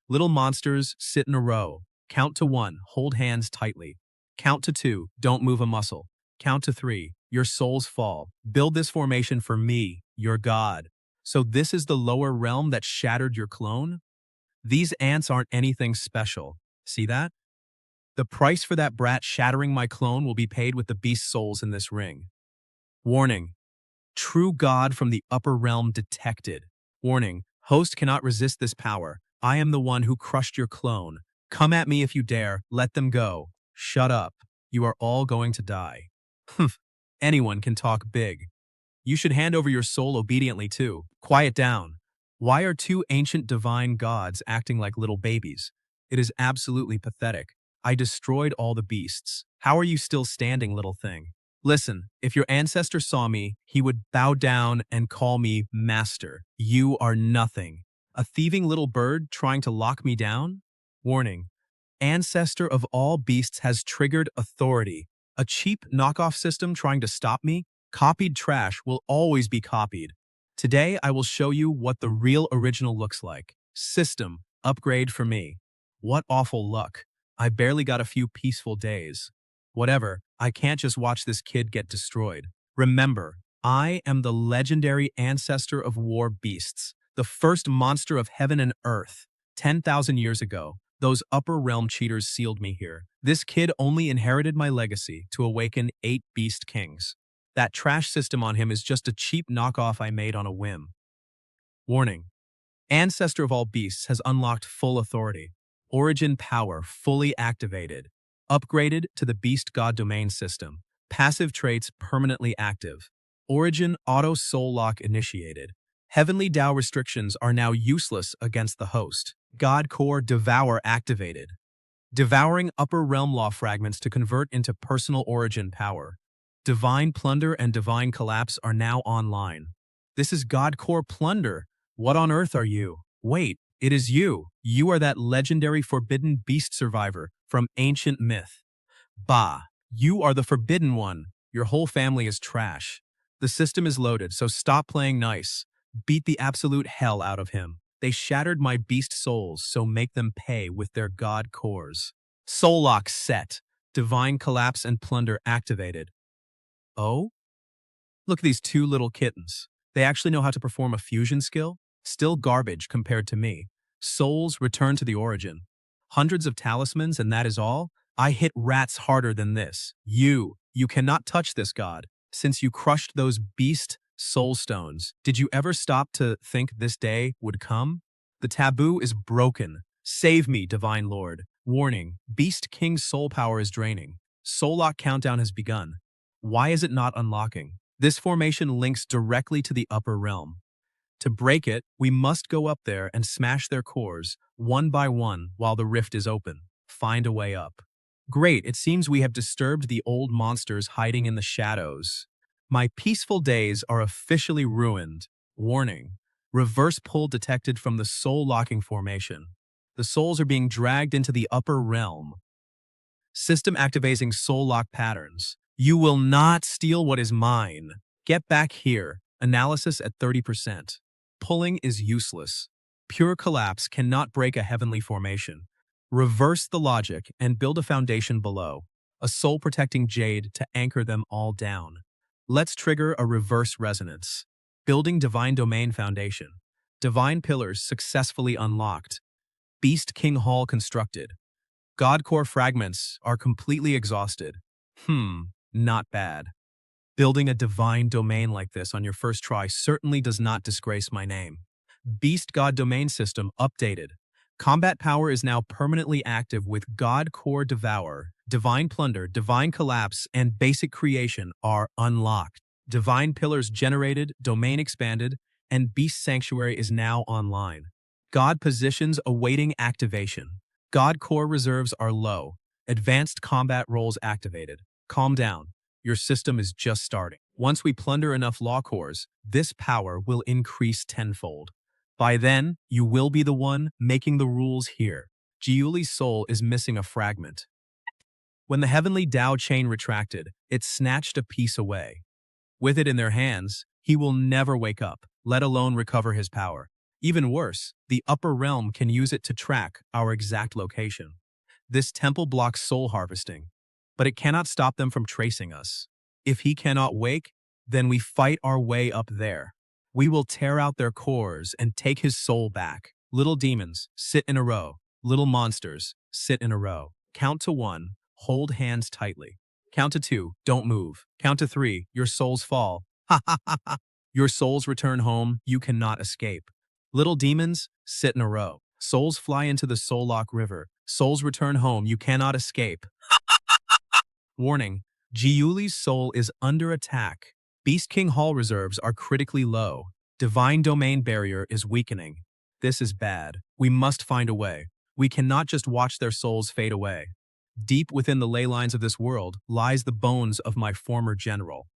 Little monsters sit in a row. Count to 1, hold hands tightly. Count to 2, don't move a muscle. Count to 3, your souls fall. Build this formation for me, your god. So this is the lower realm that shattered your clone? These ants aren't anything special. See that? The price for that brat shattering my clone will be paid with the beast souls in this ring. Warning. True God from the upper realm detected. Warning. Host cannot resist this power. I am the one who crushed your clone. Come at me if you dare. Let them go. Shut up. You are all going to die. Humph. Anyone can talk big. You should hand over your soul obediently too. Quiet down. Why are two ancient divine gods acting like little babies? It is absolutely pathetic. I destroyed all the beasts. How are you still standing, little thing? Listen, if your ancestor saw me, he would bow down and call me master. You are nothing. A thieving little bird trying to lock me down? Warning. Ancestor of all beasts has triggered authority. A cheap knockoff system trying to stop me? Copied trash will always be copied. Today, I will show you what the real original looks like. System, upgrade for me. What awful luck. I barely got a few peaceful days. Whatever, I can't just watch this kid get destroyed. Remember, I am the legendary ancestor of war beasts, the first monster of heaven and earth. 10,000 years ago, those upper realm cheaters sealed me here. This kid only inherited my legacy to awaken 8 beast kings. That trash system on him is just a cheap knockoff I made on a whim. Warning. Ancestor of all beasts has unlocked full authority. Origin power fully activated. Upgraded to the Beast God Domain system. Passive traits permanently active. Origin auto soul lock initiated. Heavenly Tao restrictions are now useless against the host. God Core Devour activated. Devouring upper realm law fragments to convert into personal origin power. Divine Plunder and Divine Collapse are now online. This is God Core Plunder. What on earth are you? Wait, it is you. You are that legendary forbidden beast survivor from ancient myth. Bah, you are the forbidden one. Your whole family is trash. The system is loaded, so stop playing nice. Beat the absolute hell out of him. They shattered my beast souls, so make them pay with their god cores. Soul lock set. Divine Collapse and Plunder activated. Oh? Look at these two little kittens. They actually know how to perform a fusion skill? Still garbage compared to me. Souls return to the origin. Hundreds of talismans and that is all? I hit rats harder than this. You cannot touch this god. Since you crushed those beast soul stones, did you ever stop to think this day would come? The taboo is broken. Save me, Divine Lord. Warning, Beast King's soul power is draining. Soul lock countdown has begun. Why is it not unlocking? This formation links directly to the upper realm. To break it, we must go up there and smash their cores, one by one, while the rift is open. Find a way up. Great, it seems we have disturbed the old monsters hiding in the shadows. My peaceful days are officially ruined. Warning. Reverse pull detected from the soul-locking formation. The souls are being dragged into the upper realm. System activating soul lock patterns. You will not steal what is mine. Get back here. Analysis at 30%. Pulling is useless. Pure collapse cannot break a heavenly formation. Reverse the logic and build a foundation below. A soul-protecting jade to anchor them all down. Let's trigger a reverse resonance. Building Divine Domain Foundation. Divine Pillars successfully unlocked. Beast King Hall constructed. God Core fragments are completely exhausted. Not bad. Building a divine domain like this on your first try certainly does not disgrace my name. Beast God Domain System updated. Combat power is now permanently active with God Core Devour. Divine Plunder, Divine Collapse, and Basic Creation are unlocked. Divine Pillars generated, Domain expanded, and Beast Sanctuary is now online. God Positions awaiting activation. God Core reserves are low. Advanced combat roles activated. Calm down. Your system is just starting. Once we plunder enough law cores, this power will increase tenfold. By then, you will be the one making the rules here. Jiuli's soul is missing a fragment. When the heavenly Tao chain retracted, it snatched a piece away. With it in their hands, he will never wake up, let alone recover his power. Even worse, the upper realm can use it to track our exact location. This temple blocks soul harvesting, but it cannot stop them from tracing us. If he cannot wake, then we fight our way up there. We will tear out their cores and take his soul back. Little demons, sit in a row. Little monsters, sit in a row. Count to 1, hold hands tightly. Count to 2, don't move. Count to 3, your souls fall. Ha ha ha ha. Your souls return home, you cannot escape. Little demons, sit in a row. Souls fly into the Soul Lock River. Souls return home, you cannot escape. Warning, Jiuli's soul is under attack. Beast King Hall reserves are critically low. Divine Domain barrier is weakening. This is bad. We must find a way. We cannot just watch their souls fade away. Deep within the ley lines of this world lies the bones of my former general.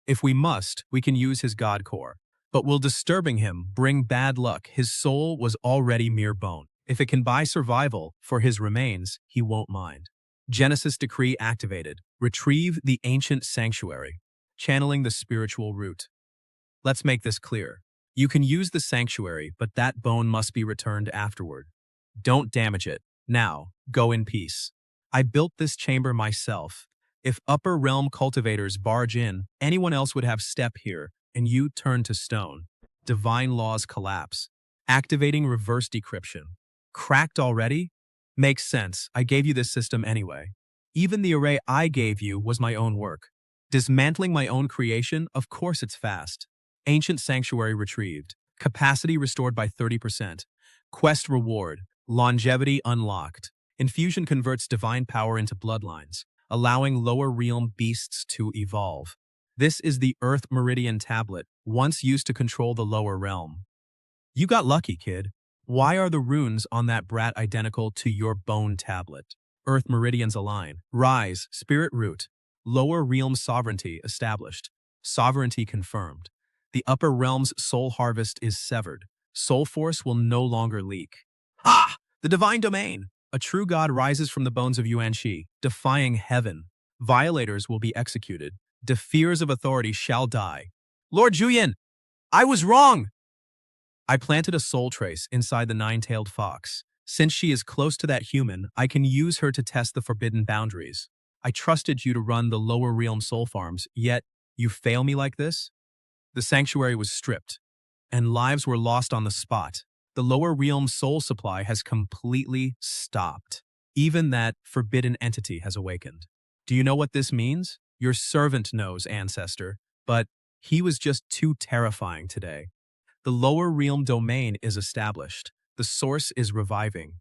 If we must, we can use his god core. But will disturbing him bring bad luck? His soul was already mere bone. If it can buy survival for his remains, he won't mind. Genesis Decree activated. Retrieve the ancient sanctuary. Channeling the spiritual root. Let's make this clear. You can use the sanctuary, but that bone must be returned afterward. Don't damage it. Now, go in peace. I built this chamber myself. If upper realm cultivators barge in, anyone else would have step here, and you turn to stone. Divine laws collapse. Activating reverse decryption. Cracked already? Makes sense. I gave you this system anyway. Even the array I gave you was my own work. Dismantling my own creation? Of course it's fast. Ancient sanctuary retrieved. Capacity restored by 30%. Quest reward. Longevity unlocked. Infusion converts divine power into bloodlines, allowing lower realm beasts to evolve. This is the Earth Meridian tablet, once used to control the lower realm. You got lucky, kid. Why are the runes on that brat identical to your bone tablet? Earth Meridians align. Rise, Spirit Root. Lower realm sovereignty established. Sovereignty confirmed. The upper realm's soul harvest is severed. Soul force will no longer leak. Ha! The divine domain! A true god rises from the bones of Yuan Shi, defying heaven. Violators will be executed. Defiers of authority shall die. Lord Juyin, I was wrong! I planted a soul trace inside the nine-tailed fox. Since she is close to that human, I can use her to test the forbidden boundaries. I trusted you to run the lower realm soul farms, yet you fail me like this? The sanctuary was stripped, and lives were lost on the spot. The lower realm soul supply has completely stopped. Even that forbidden entity has awakened. Do you know what this means? Your servant knows, ancestor, but he was just too terrifying today. The lower realm domain is established. The source is reviving.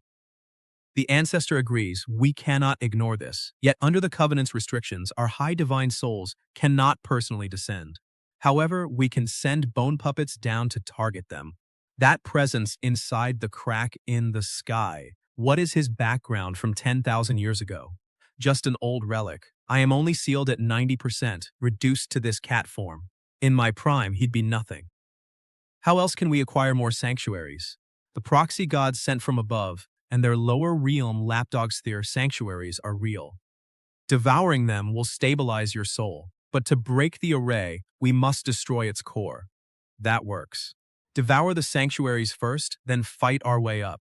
The ancestor agrees, we cannot ignore this. Yet under the covenant's restrictions, our high divine souls cannot personally descend. However, we can send bone puppets down to target them. That presence inside the crack in the sky. What is his background from 10,000 years ago? Just an old relic. I am only sealed at 90%, reduced to this cat form. In my prime, he'd be nothing. How else can we acquire more sanctuaries? The proxy gods sent from above, and their lower realm lapdog sphere sanctuaries are real. Devouring them will stabilize your soul, but to break the array, we must destroy its core. That works. Devour the sanctuaries first, then fight our way up.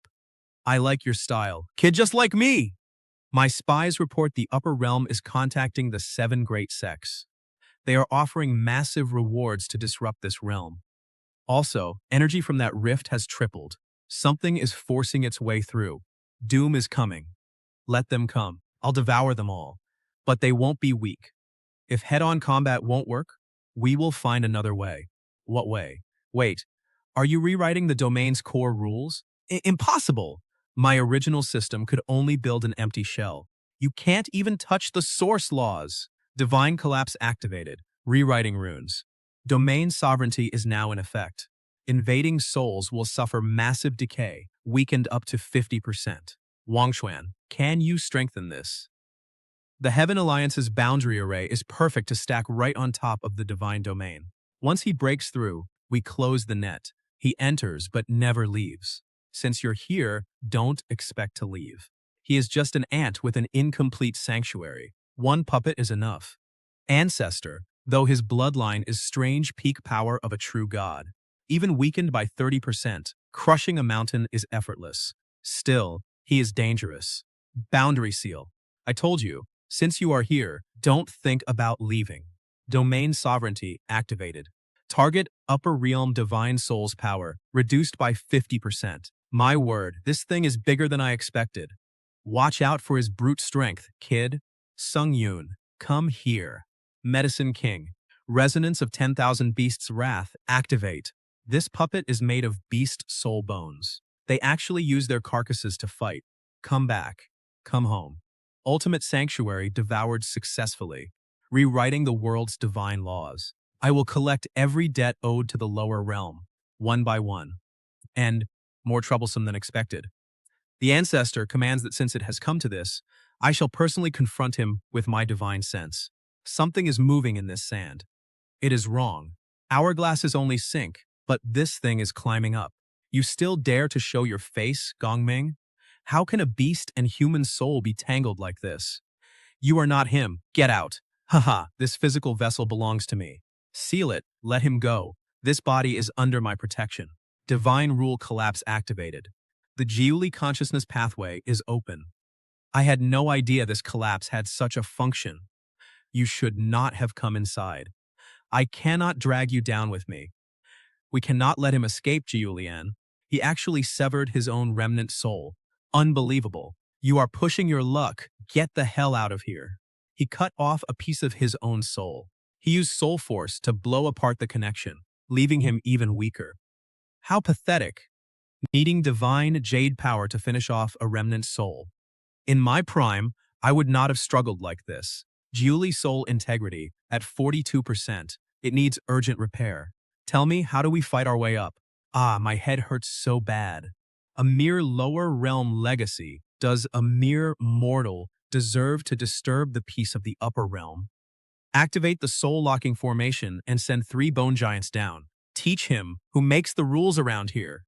I like your style. Kid just like me! My spies report the upper realm is contacting the 7 great sects. They are offering massive rewards to disrupt this realm. Also, energy from that rift has tripled. Something is forcing its way through. Doom is coming. Let them come. I'll devour them all. But they won't be weak. If head-on combat won't work, we will find another way. What way? Wait, are you rewriting the domain's core rules? Impossible! My original system could only build an empty shell. You can't even touch the source laws. Divine collapse activated. Rewriting runes. Domain sovereignty is now in effect. Invading souls will suffer massive decay, weakened up to 50%. Wangshuan, can you strengthen this? The Heaven Alliance's boundary array is perfect to stack right on top of the divine domain. Once he breaks through, we close the net. He enters but never leaves. Since you're here, don't expect to leave. He is just an ant with an incomplete sanctuary. One puppet is enough. Ancestor, though his bloodline is strange peak power of a true god. Even weakened by 30%, Crushing a mountain is effortless. Still, he is dangerous. Boundary seal. I told you, since you are here, don't think about leaving. Domain sovereignty activated. Target upper realm divine soul's power reduced by 50%. My word, this thing is bigger than I expected. Watch out for his brute strength, kid. Sung Yun, come here. Medicine King. Resonance of 10,000 Beasts' Wrath, activate. This puppet is made of beast soul bones. They actually use their carcasses to fight. Come back. Come home. Ultimate Sanctuary devoured successfully, rewriting the world's divine laws. I will collect every debt owed to the lower realm, one by one. And, more troublesome than expected, the ancestor commands that since it has come to this, I shall personally confront him with my divine sense. Something is moving in this sand. It is wrong. Hourglasses only sink, but this thing is climbing up. You still dare to show your face, Gongming? How can a beast and human soul be tangled like this? You are not him. Get out. Haha, this physical vessel belongs to me. Seal it. Let him go. This body is under my protection. Divine rule collapse activated. The Jiuli consciousness pathway is open. I had no idea this collapse had such a function. You should not have come inside. I cannot drag you down with me. We cannot let him escape, Jiulian. He actually severed his own remnant soul. Unbelievable. You are pushing your luck. Get the hell out of here. He cut off a piece of his own soul. He used soul force to blow apart the connection, leaving him even weaker. How pathetic. Needing divine jade power to finish off a remnant soul. In my prime, I would not have struggled like this. Jiuli soul integrity at 42%. It needs urgent repair. Tell me, how do we fight our way up? Ah, my head hurts so bad. A mere lower realm legacy. Does a mere mortal deserve to disturb the peace of the upper realm? Activate the soul-locking formation and send 3 bone giants down. Teach him who makes the rules around here.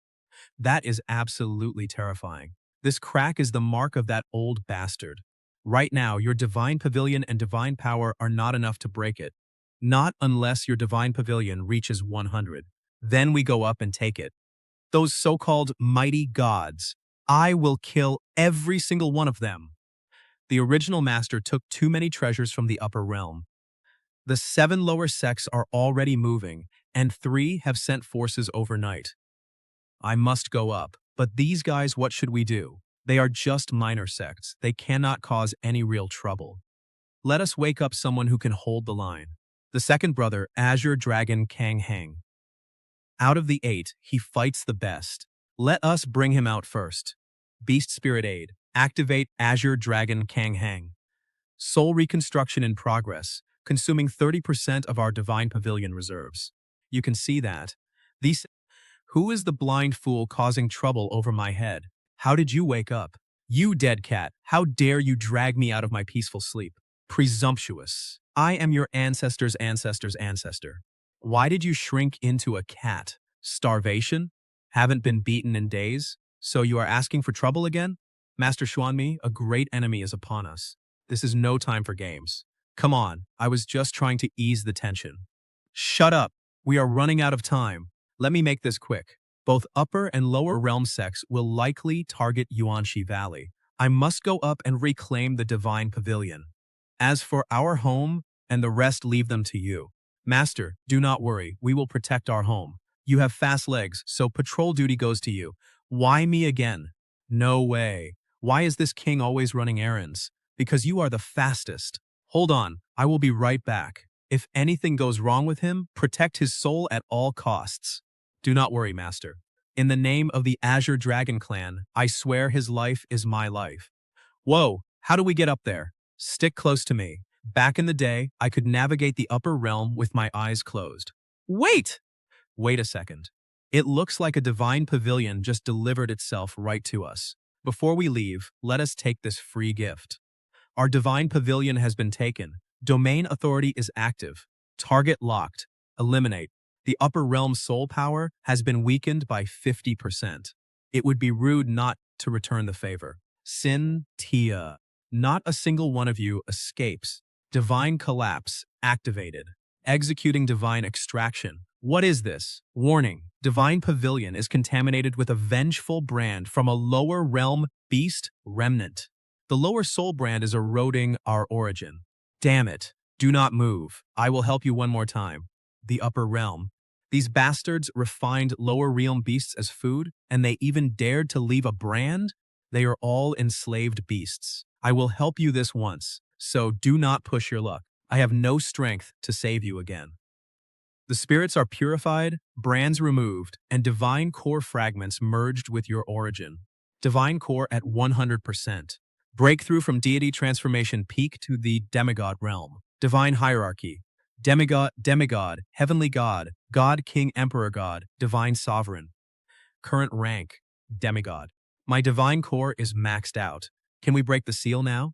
That is absolutely terrifying. This crack is the mark of that old bastard. Right now, your divine pavilion and divine power are not enough to break it. Not unless your divine pavilion reaches 100. Then we go up and take it. Those so-called mighty gods. I will kill every single one of them. The original master took too many treasures from the upper realm. The 7 lower sects are already moving, and 3 have sent forces overnight. I must go up, but these guys, what should we do? They are just minor sects. They cannot cause any real trouble. Let us wake up someone who can hold the line. The second brother, Azure Dragon Kang Heng. Out of the 8, he fights the best. Let us bring him out first. Beast Spirit Aid. Activate Azure Dragon Kang Heng. Soul reconstruction in progress, consuming 30% of our divine pavilion reserves. You can see that. Who is the blind fool causing trouble over my head? How did you wake up? You dead cat, how dare you drag me out of my peaceful sleep? Presumptuous. I am your ancestor's ancestor's ancestor. Why did you shrink into a cat? Starvation? Haven't been beaten in days? So you are asking for trouble again? Master Xuanmi, a great enemy is upon us. This is no time for games. Come on, I was just trying to ease the tension. Shut up. We are running out of time. Let me make this quick. Both upper and lower realm sects will likely target Yuanxi Valley. I must go up and reclaim the divine pavilion. As for our home, and the rest leave them to you. Master, do not worry, we will protect our home. You have fast legs, so patrol duty goes to you. Why me again? No way. Why is this king always running errands? Because you are the fastest. Hold on, I will be right back. If anything goes wrong with him, protect his soul at all costs. Do not worry, Master. In the name of the Azure Dragon Clan, I swear his life is my life. Whoa, how do we get up there? Stick close to me. Back in the day, I could navigate the upper realm with my eyes closed. Wait! Wait a second. It looks like a divine pavilion just delivered itself right to us. Before we leave, let us take this free gift. Our divine pavilion has been taken. Domain authority is active. Target locked. Eliminate. The upper realm soul power has been weakened by 50%. It would be rude not to return the favor. Sin Tia. Not a single one of you escapes. Divine collapse activated. Executing divine extraction. What is this? Warning. Divine Pavilion is contaminated with a vengeful brand from a lower realm beast remnant. The lower soul brand is eroding our origin. Damn it. Do not move. I will help you one more time. The upper realm. These bastards refined lower realm beasts as food, and they even dared to leave a brand? They are all enslaved beasts. I will help you this once, so do not push your luck. I have no strength to save you again. The spirits are purified, brands removed, and divine core fragments merged with your origin. Divine core at 100%. Breakthrough from deity transformation peak to the demigod realm. Divine hierarchy. Demigod, heavenly god, god, king, emperor god, divine sovereign. Current rank, demigod. My divine core is maxed out. Can we break the seal now?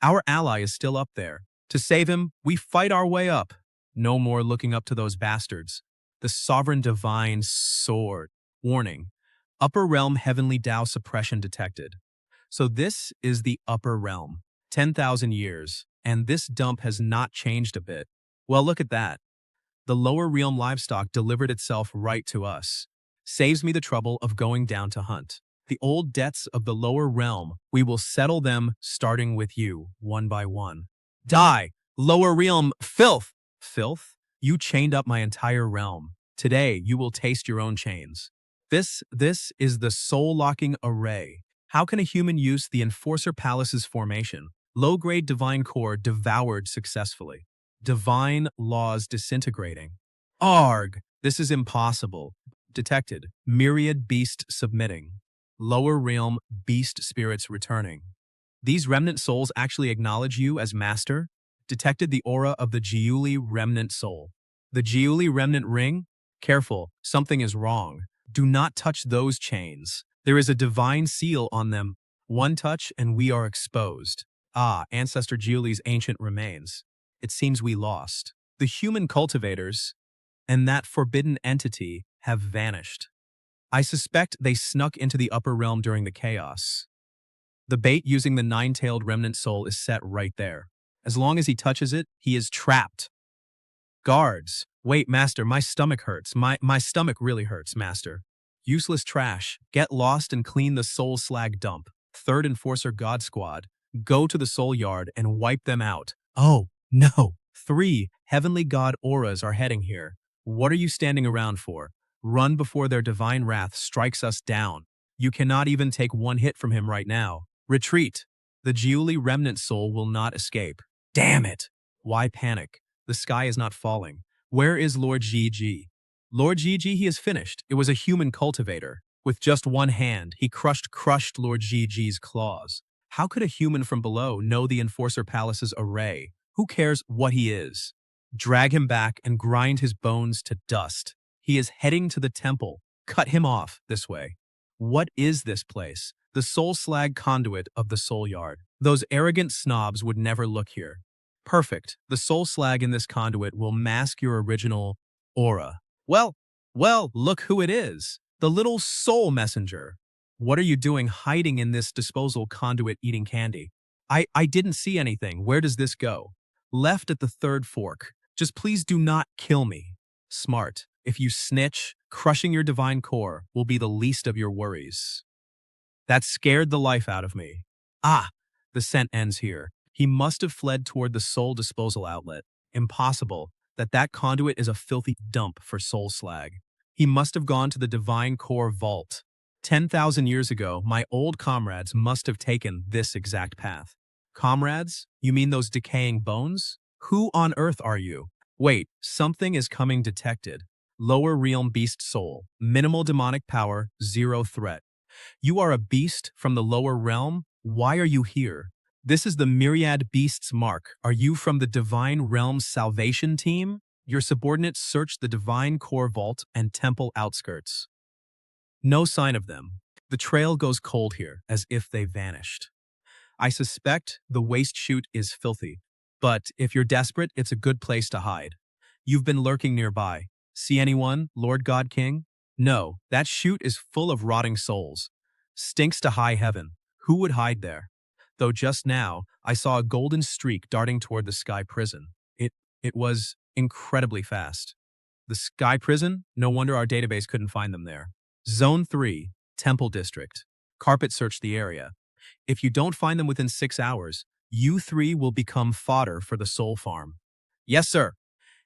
Our ally is still up there. To save him, we fight our way up. No more looking up to those bastards. The sovereign divine sword. Warning. Upper realm heavenly Tao suppression detected. So this is the upper realm. 10,000 years, and this dump has not changed a bit. Well, look at that. The lower realm livestock delivered itself right to us. Saves me the trouble of going down to hunt. The old debts of the lower realm, we will settle them starting with you, one by one. Die! Lower realm filth! Filth? You chained up my entire realm. Today, you will taste your own chains. This is the soul-locking array. How can a human use the Enforcer Palace's formation? Low-grade divine core devoured successfully. Divine laws disintegrating. Arg! This is impossible. Detected. Myriad beast submitting. Lower realm beast spirits returning. These remnant souls actually acknowledge you as master? Detected the aura of the Jiuli remnant soul. The Jiuli remnant ring? Careful, something is wrong. Do not touch those chains. There is a divine seal on them. One touch and we are exposed. Ah, Ancestor Jiuli's ancient remains. It seems we lost. The human cultivators and that forbidden entity have vanished. I suspect they snuck into the upper realm during the chaos. The bait using the nine-tailed remnant soul is set right there. As long as he touches it, he is trapped. Guards. Wait, master, my stomach hurts. My stomach really hurts, master. Useless trash. Get lost and clean the soul slag dump. Third Enforcer God Squad. Go to the soul yard and wipe them out. Oh, no. 3 heavenly god auras are heading here. What are you standing around for? Run before their divine wrath strikes us down. You cannot even take one hit from him right now. Retreat. The Jiuli remnant soul will not escape. Damn it! Why panic? The sky is not falling. Where is Lord GG? Lord GG, he is finished. It was a human cultivator. With just one hand, he crushed Lord GG's claws. How could a human from below know the Enforcer Palace's array? Who cares what he is? Drag him back and grind his bones to dust. He is heading to the temple. Cut him off this way. What is this place? The soul slag conduit of the soul yard. Those arrogant snobs would never look here. Perfect. The soul slag in this conduit will mask your original aura. Well, look who it is. The little soul messenger. What are you doing hiding in this disposal conduit eating candy? I didn't see anything. Where does this go? Left at the third fork. Just please do not kill me. Smart. If you snitch, crushing your divine core will be the least of your worries. That scared the life out of me. Ah, the scent ends here. He must have fled toward the soul disposal outlet. Impossible. That conduit is a filthy dump for soul slag. He must have gone to the divine core vault. 10,000 years ago, my old comrades must have taken this exact path. Comrades? You mean those decaying bones? Who on earth are you? Wait, something is coming detected. Lower realm beast soul. Minimal demonic power, 0 threat. You are a beast from the lower realm? Why are you here? This is the Myriad Beasts mark. Are you from the Divine Realm Salvation team? Your subordinates searched the Divine Core Vault and Temple outskirts. No sign of them. The trail goes cold here, as if they vanished. I suspect the waste chute is filthy, but if you're desperate, it's a good place to hide. You've been lurking nearby. See anyone, Lord God King? No, that chute is full of rotting souls. Stinks to high heaven. Who would hide there? Though just now, I saw a golden streak darting toward the sky prison. It was incredibly fast. The Sky Prison? No wonder our database couldn't find them there. Zone 3, Temple District. Carpet search the area. If you don't find them within 6 hours, you three will become fodder for the Soul Farm. Yes, sir.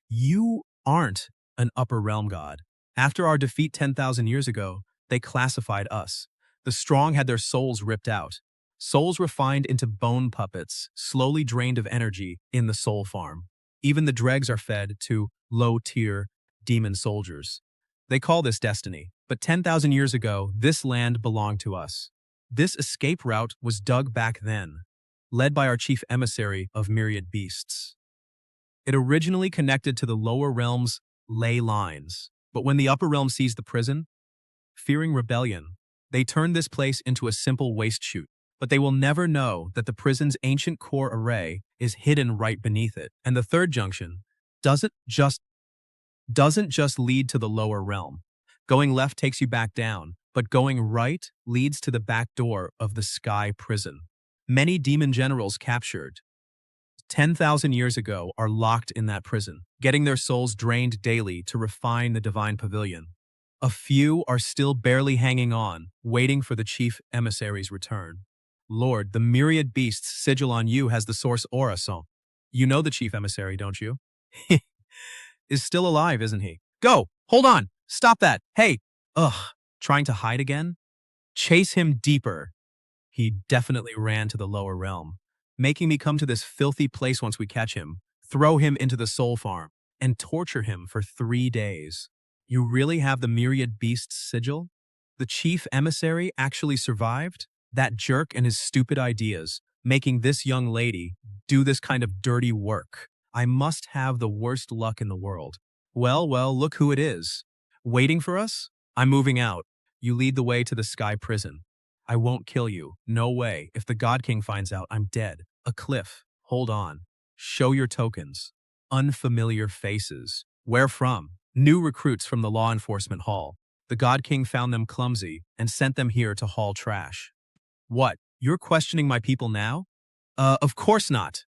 You aren't an upper realm god. After our defeat 10,000 years ago, they classified us. The strong had their souls ripped out. Souls refined into bone puppets, slowly drained of energy in the Soul Farm. Even the dregs are fed to low-tier demon soldiers. They call this destiny, but 10,000 years ago, this land belonged to us. This escape route was dug back then, led by our chief emissary of myriad beasts. It originally connected to the lower realm's ley lines, but when the upper realm seized the prison, fearing rebellion, they turned this place into a simple waste chute. But they will never know that the prison's ancient core array is hidden right beneath it. And the third junction doesn't just lead to the lower realm. Going left takes you back down, but going right leads to the back door of the Sky Prison. Many demon generals captured 10,000 years ago are locked in that prison, getting their souls drained daily to refine the divine pavilion. A few are still barely hanging on, waiting for the chief emissary's return. Lord, the myriad beast's sigil on you has the source aura song. You know the chief emissary, don't you? Is still alive, isn't he? Go! Hold on! Stop that! Hey! Ugh! Trying to hide again? Chase him deeper. He definitely ran to the lower realm, making me come to this filthy place once we catch him, throw him into the Soul Farm, and torture him for 3 days. You really have the myriad beast's sigil? The chief emissary actually survived? That jerk and his stupid ideas, making this young lady do this kind of dirty work. I must have the worst luck in the world. Well, look who it is. Waiting for us? I'm moving out. You lead the way to the Sky Prison. I won't kill you. No way. If the God King finds out, I'm dead. A cliff. Hold on. Show your tokens. Unfamiliar faces. Where from? New recruits from the law enforcement hall. The God King found them clumsy and sent them here to haul trash. What? You're questioning my people now? Of course not.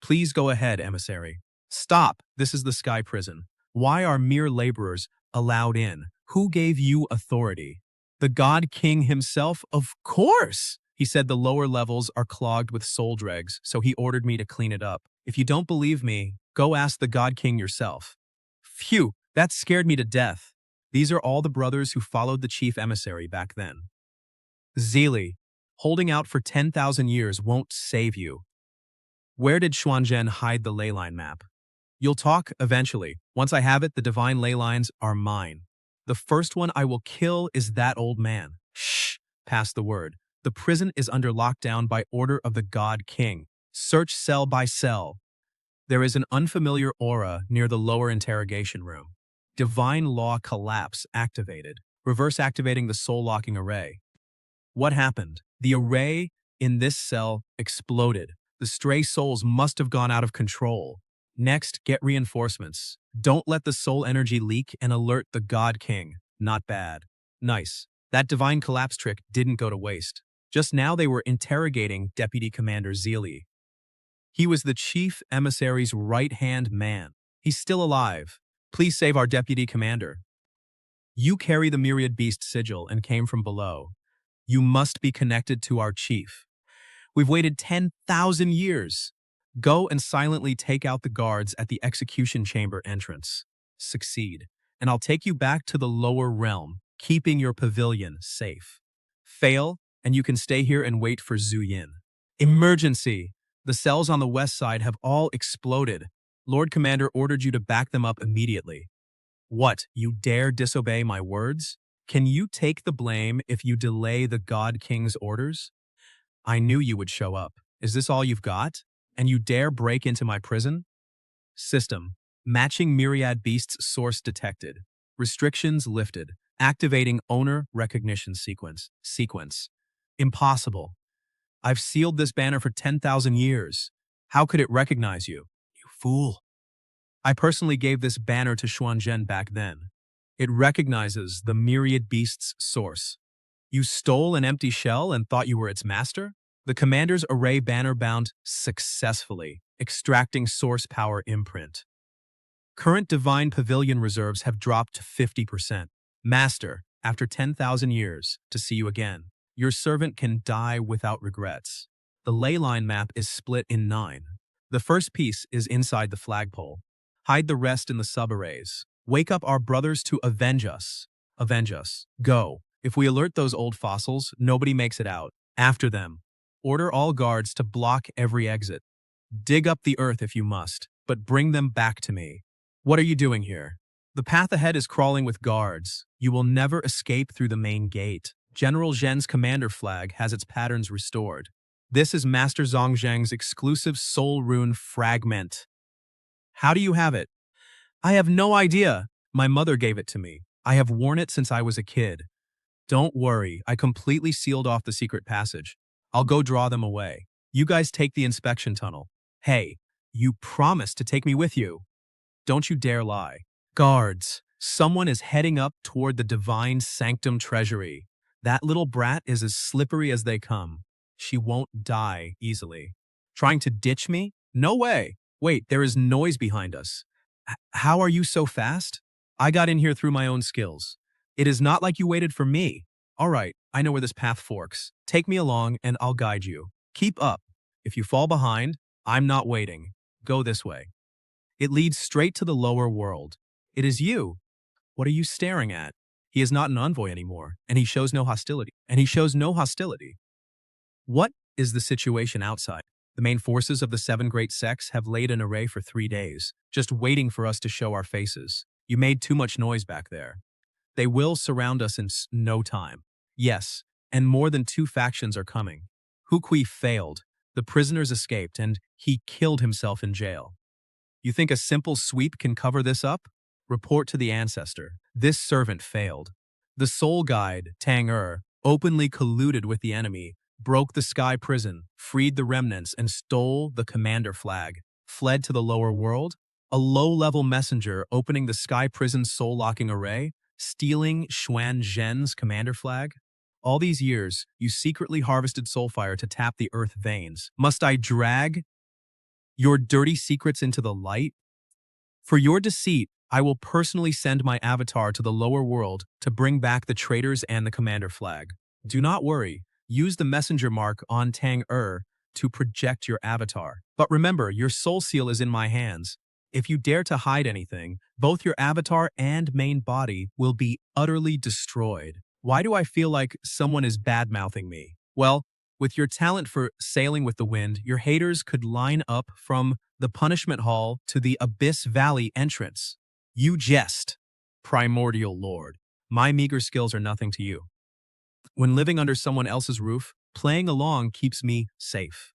Please go ahead, emissary. Stop. This is the Sky Prison. Why are mere laborers allowed in? Who gave you authority? The God King himself? Of course! He said the lower levels are clogged with soul dregs, so he ordered me to clean it up. If you don't believe me, go ask the God King yourself. Phew, that scared me to death. These are all the brothers who followed the chief emissary back then. Zeely, holding out for 10,000 years won't save you. Where did Xuanzhen hide the leyline map? You'll talk eventually. Once I have it, the divine ley lines are mine. The first one I will kill is that old man. Shh, pass the word. The prison is under lockdown by order of the God King. Search cell by cell. There is an unfamiliar aura near the lower interrogation room. Divine law collapse activated, reverse activating the soul locking array. What happened? The array in this cell exploded. The stray souls must have gone out of control. Next, get reinforcements. Don't let the soul energy leak and alert the God King. Not bad. Nice. That divine collapse trick didn't go to waste. Just now they were interrogating Deputy Commander Zeely. He was the chief emissary's right-hand man. He's still alive. Please save our Deputy Commander. You carry the myriad beast sigil and came from below. You must be connected to our chief. We've waited 10,000 years. Go and silently take out the guards at the execution chamber entrance. Succeed, and I'll take you back to the lower realm, keeping your pavilion safe. Fail, and you can stay here and wait for Zhu Yin. Emergency! The cells on the west side have all exploded. Lord Commander ordered you to back them up immediately. What, you dare disobey my words? Can you take the blame if you delay the God King's orders? I knew you would show up. Is this all you've got? And you dare break into my prison? System. Matching myriad beasts source detected. Restrictions lifted. Activating owner recognition sequence. Impossible. I've sealed this banner for 10,000 years. How could it recognize you? You fool. I personally gave this banner to Xuanzhen back then. It recognizes the myriad beast's source. You stole an empty shell and thought you were its master? The commander's array banner bound successfully, extracting source power imprint. Current Divine Pavilion reserves have dropped to 50%. Master, after 10,000 years, to see you again. Your servant can die without regrets. The ley line map is split in 9. The first piece is inside the flagpole. Hide the rest in the subarrays. Wake up our brothers to avenge us. Avenge us. Go. If we alert those old fossils, nobody makes it out. After them. Order all guards to block every exit. Dig up the earth if you must, but bring them back to me. What are you doing here? The path ahead is crawling with guards. You will never escape through the main gate. General Zhen's commander flag has its patterns restored. This is Master Zhongzheng's exclusive soul rune fragment. How do you have it? I have no idea. My mother gave it to me. I have worn it since I was a kid. Don't worry, I completely sealed off the secret passage. I'll go draw them away. You guys take the inspection tunnel. Hey, you promised to take me with you. Don't you dare lie. Guards, someone is heading up toward the Divine Sanctum Treasury. That little brat is as slippery as they come. She won't die easily. Trying to ditch me? No way. Wait, there is noise behind us. How are you so fast? I got in here through my own skills. It is not like you waited for me. All right, I know where this path forks. Take me along and I'll guide you. Keep up. If you fall behind, I'm not waiting. Go this way. It leads straight to the lower world. It is you. What are you staring at? He is not an envoy anymore, and he shows no hostility. What is the situation outside? The main forces of the 7 great sects have laid an array for 3 days, just waiting for us to show our faces. You made too much noise back there. They will surround us in no time. Yes, and more than 2 factions are coming. Hukui failed. The prisoners escaped, and he killed himself in jail. You think a simple sweep can cover this up? Report to the ancestor. This servant failed. The soul guide, Tang openly colluded with the enemy, broke the sky prison, freed the remnants, and stole the commander flag. Fled to the lower world? A low-level messenger opening the sky prison soul-locking array? Stealing Xuan Zhen's commander flag? All these years, you secretly harvested soulfire to tap the earth veins. Must I drag your dirty secrets into the light? For your deceit, I will personally send my avatar to the lower world to bring back the traitors and the commander flag. Do not worry, use the messenger mark on Tang to project your avatar. But remember, your soul seal is in my hands. If you dare to hide anything, both your avatar and main body will be utterly destroyed. Why do I feel like someone is bad-mouthing me? Well, with your talent for sailing with the wind, your haters could line up from the Punishment Hall to the Abyss Valley entrance. You jest, Primordial Lord. My meager skills are nothing to you. When living under someone else's roof, playing along keeps me safe.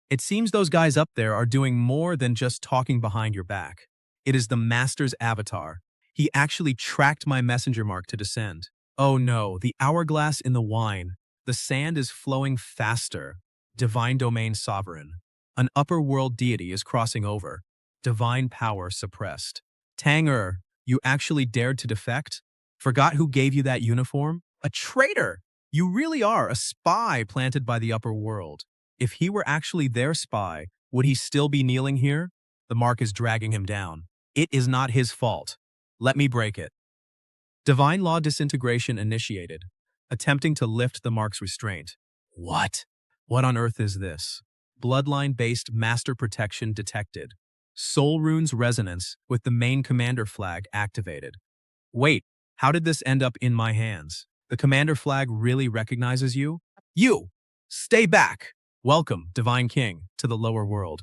It seems those guys up there are doing more than just talking behind your back. It is the Master's avatar. He actually tracked my messenger mark to descend. Oh no, the hourglass in the wine. The sand is flowing faster. Divine domain sovereign. An upper world deity is crossing over. Divine power suppressed. Tang you actually dared to defect? Forgot who gave you that uniform? A traitor! You really are a spy planted by the upper world. If he were actually their spy, would he still be kneeling here? The mark is dragging him down. It is not his fault. Let me break it. Divine law disintegration initiated, attempting to lift the mark's restraint. What? What on earth is this? Bloodline-based master protection detected. Soul runes resonance with the main commander flag activated. Wait, how did this end up in my hands? The commander flag really recognizes you? You! Stay back! Welcome, Divine King, to the lower world.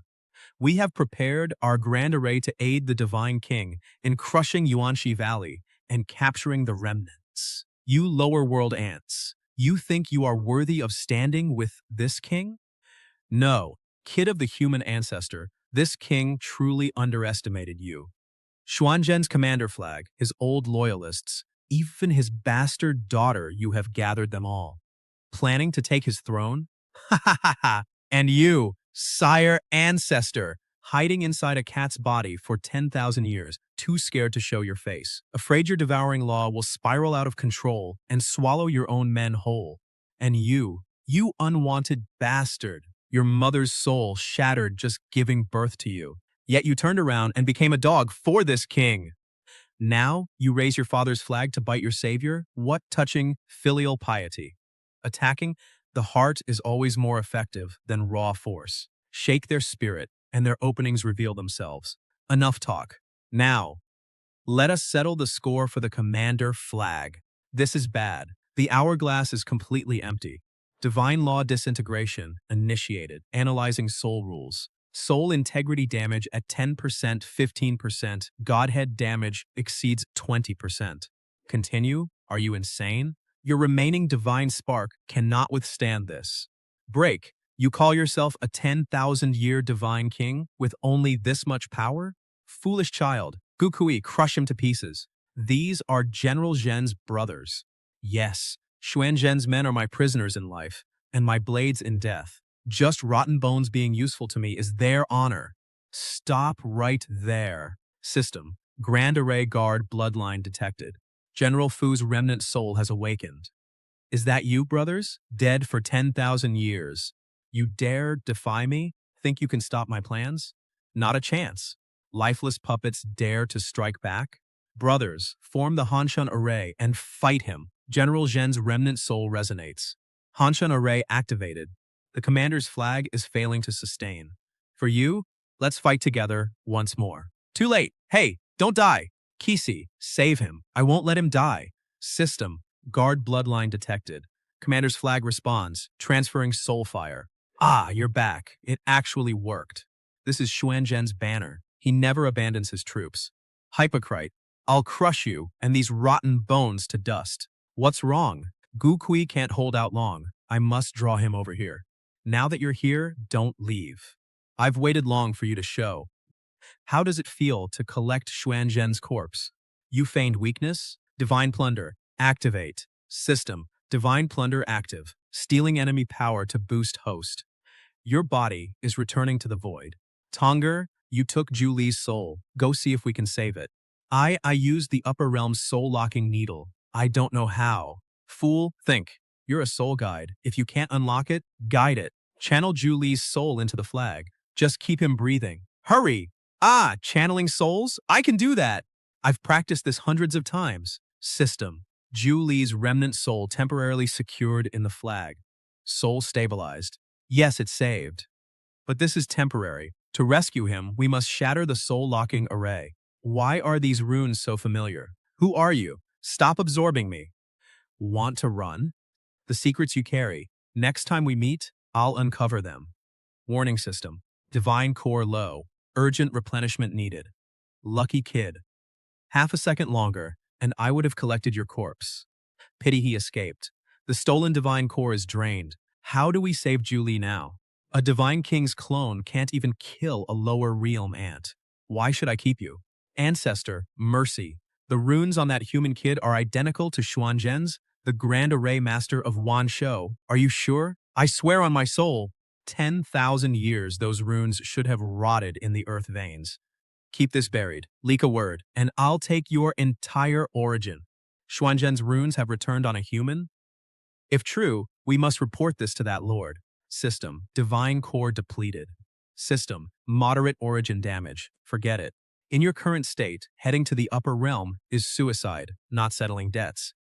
We have prepared our grand array to aid the Divine King in crushing Yuanxi Valley and capturing the remnants. You lower world ants, you think you are worthy of standing with this king? No, kid of the human ancestor, this king truly underestimated you. Xuanzhen's commander flag, his old loyalists, even his bastard daughter, you have gathered them all. Planning to take his throne? Ha ha ha ha! And you, sire ancestor, hiding inside a cat's body for 10,000 years, too scared to show your face. Afraid your devouring law will spiral out of control and swallow your own men whole. And you unwanted bastard, your mother's soul shattered just giving birth to you. Yet you turned around and became a dog for this king. Now you raise your father's flag to bite your savior? What touching filial piety? Attacking the heart is always more effective than raw force. Shake their spirit, and their openings reveal themselves. Enough talk. Now, let us settle the score for the commander flag. This is bad. The hourglass is completely empty. Divine law disintegration initiated, analyzing soul rules. Soul integrity damage at 10%, 15%. Godhead damage exceeds 20%. Continue? Are you insane? Your remaining divine spark cannot withstand this. Break. You call yourself a 10,000-year divine king with only this much power? Foolish child. Gukui, crush him to pieces. These are General Zhen's brothers. Yes, Xuan Zhen's men are my prisoners in life, and my blades in death. Just rotten bones being useful to me is their honor. Stop right there. System. Grand Array Guard bloodline detected. General Fu's remnant soul has awakened. Is that you, brothers? Dead for 10,000 years. You dare defy me? Think you can stop my plans? Not a chance. Lifeless puppets dare to strike back? Brothers, form the Hanshan Array and fight him. General Zhen's remnant soul resonates. Hanshan Array activated. The commander's flag is failing to sustain. For you, let's fight together once more. Too late. Hey, don't die. Kisi, save him. I won't let him die. System, guard bloodline detected. Commander's flag responds, transferring soul fire. Ah, you're back. It actually worked. This is Xuan Zhen's banner. He never abandons his troops. Hypocrite, I'll crush you and these rotten bones to dust. What's wrong? Gu Kui can't hold out long. I must draw him over here. Now that you're here, don't leave. I've waited long for you to show. How does it feel to collect Xuan Zhen's corpse? You feigned weakness? Divine Plunder. Activate. System. Divine Plunder active. Stealing enemy power to boost host. Your body is returning to the void. Tonger, you took Julie's soul. Go see if we can save it. I used the upper realm's soul-locking needle. I don't know how. Fool, think. You're a soul guide. If you can't unlock it, guide it. Channel Julie's soul into the flag. Just keep him breathing. Hurry! Ah, channeling souls? I can do that. I've practiced this hundreds of times. System. Julie's remnant soul temporarily secured in the flag. Soul stabilized. Yes, it's saved. But this is temporary. To rescue him, we must shatter the soul-locking array. Why are these runes so familiar? Who are you? Stop absorbing me. Want to run? The secrets you carry. Next time we meet, I'll uncover them. Warning system. Divine core low. Urgent replenishment needed. Lucky kid. Half a second longer, and I would have collected your corpse. Pity he escaped. The stolen divine core is drained. How do we save Julie now? A divine king's clone can't even kill a lower realm ant. Why should I keep you? Ancestor, mercy. The runes on that human kid are identical to Xuan Zhen's, the Grand Array Master of Wanshou. Are you sure? I swear on my soul. 10,000 years those runes should have rotted in the earth veins. Keep this buried. Leak a word, and I'll take your entire origin. Xuan Zhen's runes have returned on a human? If true, we must report this to that lord. System, divine core depleted. System, moderate origin damage. Forget it. In your current state, heading to the upper realm is suicide, not settling debts.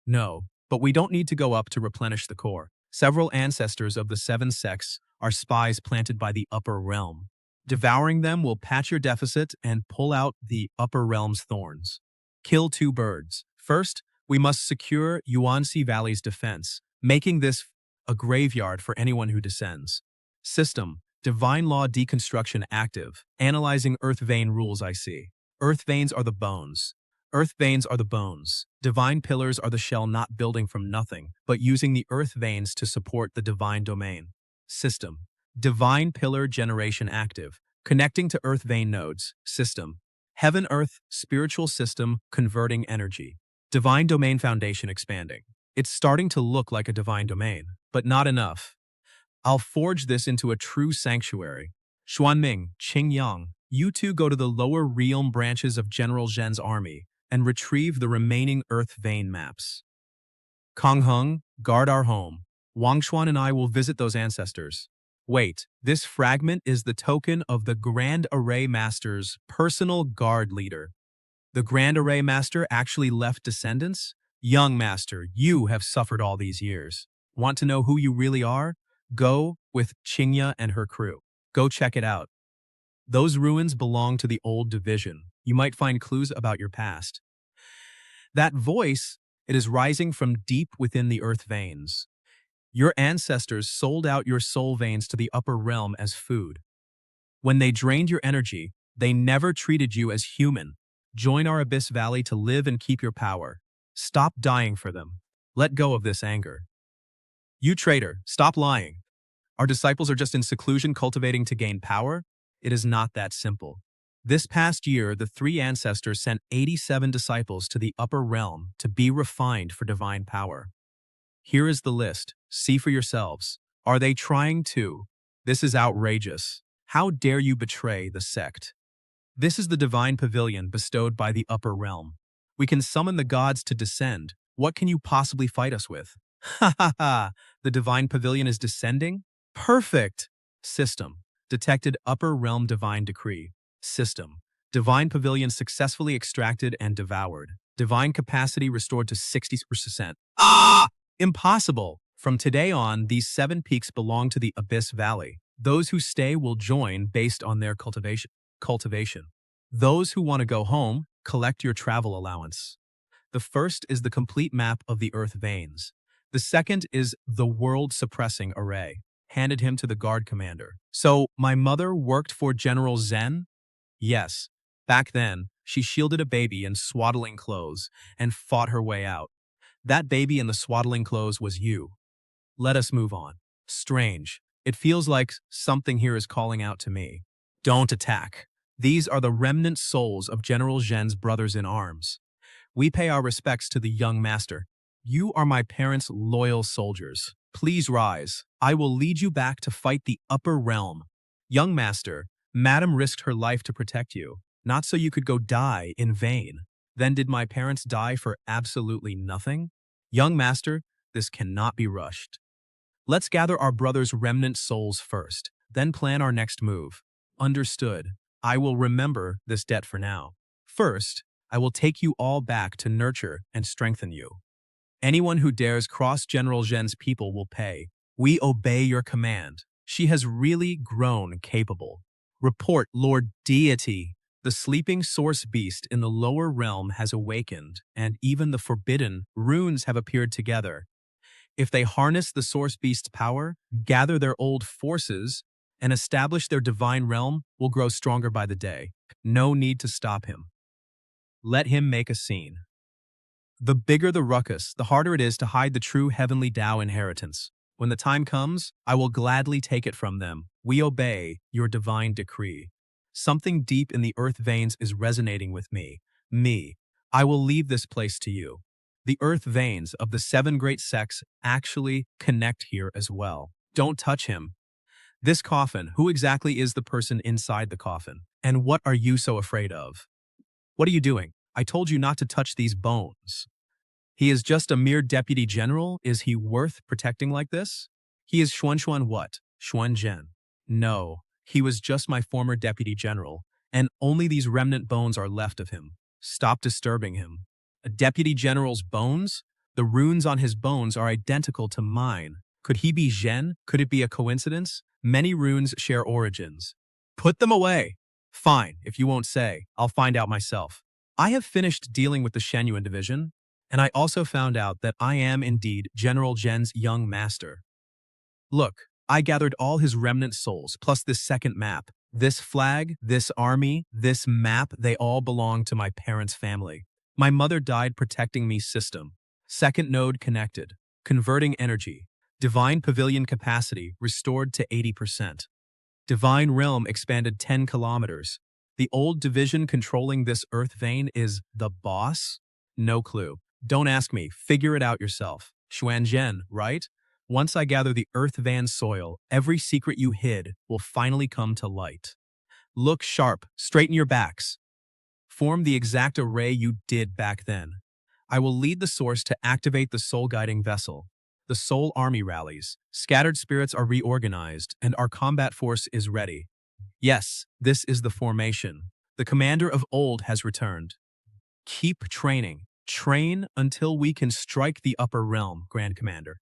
No, but we don't need to go up to replenish the core. Several ancestors of the seven sects are spies planted by the upper realm. Devouring them will patch your deficit and pull out the upper realm's thorns. Kill two birds. First, we must secure Yuanxi Valley's defense, making this a graveyard for anyone who descends. System, divine law deconstruction active, analyzing earth vein rules I see. Earth veins are the bones. Earth veins are the bones. Divine pillars are the shell not building from nothing, but using the earth veins to support the divine domain. System, divine pillar generation active, connecting to earth vein nodes. System, heaven-earth spiritual system converting energy. Divine domain foundation expanding. It's starting to look like a divine domain, but not enough. I'll forge this into a true sanctuary. Xuanming, Qingyang, you two go to the lower realm branches of General Zhen's army and retrieve the remaining earth vein maps. Kong Heng, guard our home. Wang Xuan and I will visit those ancestors. Wait, this fragment is the token of the Grand Array Master's personal guard leader. The Grand Array Master actually left descendants? Young Master, you have suffered all these years. Want to know who you really are? Go with Qingya and her crew. Go check it out. Those ruins belong to the old division. You might find clues about your past. That voice, it is rising from deep within the earth veins. Your ancestors sold out your soul veins to the upper realm as food. When they drained your energy, they never treated you as human. Join our Abyss Valley to live and keep your power. Stop dying for them. Let go of this anger. You traitor, stop lying. Our disciples are just in seclusion cultivating to gain power? It is not that simple. This past year, the three ancestors sent 87 disciples to the upper realm to be refined for divine power. Here is the list. See for yourselves. Are they trying to? This is outrageous. How dare you betray the sect? This is the divine pavilion bestowed by the upper realm. We can summon the gods to descend. What can you possibly fight us with? Ha ha ha! The divine pavilion is descending? Perfect! System. Detected upper realm divine decree. System. Divine pavilion successfully extracted and devoured. Divine capacity restored to 60%. Ah! Impossible! From today on, these 7 peaks belong to the Abyss Valley. Those who stay will join based on their cultivation. Those who want to go home, collect your travel allowance. The first is the complete map of the earth veins. The second is the world-suppressing array, handed him to the guard commander. So, my mother worked for General Zen? Yes. Back then, she shielded a baby in swaddling clothes and fought her way out. That baby in the swaddling clothes was you. Let us move on. Strange. It feels like something here is calling out to me. Don't attack. These are the remnant souls of General Zhen's brothers in arms. We pay our respects to the young master. You are my parents' loyal soldiers. Please rise. I will lead you back to fight the upper realm. Young master, Madam risked her life to protect you, not so you could go die in vain. Then did my parents die for absolutely nothing? Young master, this cannot be rushed. Let's gather our brothers' remnant souls first, then plan our next move. Understood. I will remember this debt for now. First, I will take you all back to nurture and strengthen you. Anyone who dares cross General Zhen's people will pay. We obey your command. She has really grown capable. Report, Lord Deity. The sleeping source beast in the lower realm has awakened, and even the forbidden runes have appeared together. If they harness the source beast's power, gather their old forces, and establish their divine realm, will grow stronger by the day. No need to stop him. Let him make a scene. The bigger the ruckus, the harder it is to hide the true heavenly Tao inheritance. When the time comes, I will gladly take it from them. We obey your divine decree. Something deep in the earth veins is resonating with me. I will leave this place to you. The earth veins of the 7 great sects actually connect here as well. Don't touch him. This coffin, who exactly is the person inside the coffin? And what are you so afraid of? What are you doing? I told you not to touch these bones. He is just a mere deputy general. Is he worth protecting like this? He is Xuan what? Xuan Zhen. No, he was just my former deputy general, and only these remnant bones are left of him. Stop disturbing him. A deputy general's bones? The runes on his bones are identical to mine. Could he be Zhen? Could it be a coincidence? Many runes share origins. Put them away. Fine, if you won't say, I'll find out myself. I have finished dealing with the Shen Yuan division, and I also found out that I am indeed General Zhen's young master. Look, I gathered all his remnant souls, plus this second map. This flag, this army, this map, they all belong to my parents' family. My mother died protecting me system. Second node connected. Converting energy. Divine pavilion capacity restored to 80%. Divine realm expanded 10 kilometers. The old division controlling this earth vein is the boss? No clue. Don't ask me. Figure it out yourself. Xuanzhen, right? Once I gather the earth vein soil, every secret you hid will finally come to light. Look sharp. Straighten your backs. Form the exact array you did back then. I will lead the source to activate the soul-guiding vessel. The soul army rallies. Scattered spirits are reorganized, and our combat force is ready. Yes, this is the formation. The commander of old has returned. Keep training. Train until we can strike the upper realm, Grand Commander.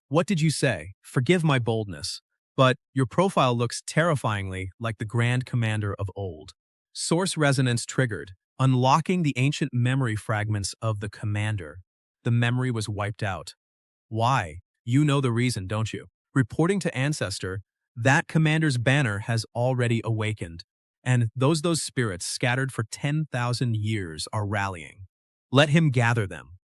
What did you say? Forgive my boldness, but your profile looks terrifyingly like the Grand Commander of old. Source resonance triggered, unlocking the ancient memory fragments of the commander. The memory was wiped out. Why? You know the reason, don't you? Reporting to Ancestor, that commander's banner has already awakened, and those spirits scattered for 10,000 years are rallying. Let him gather them.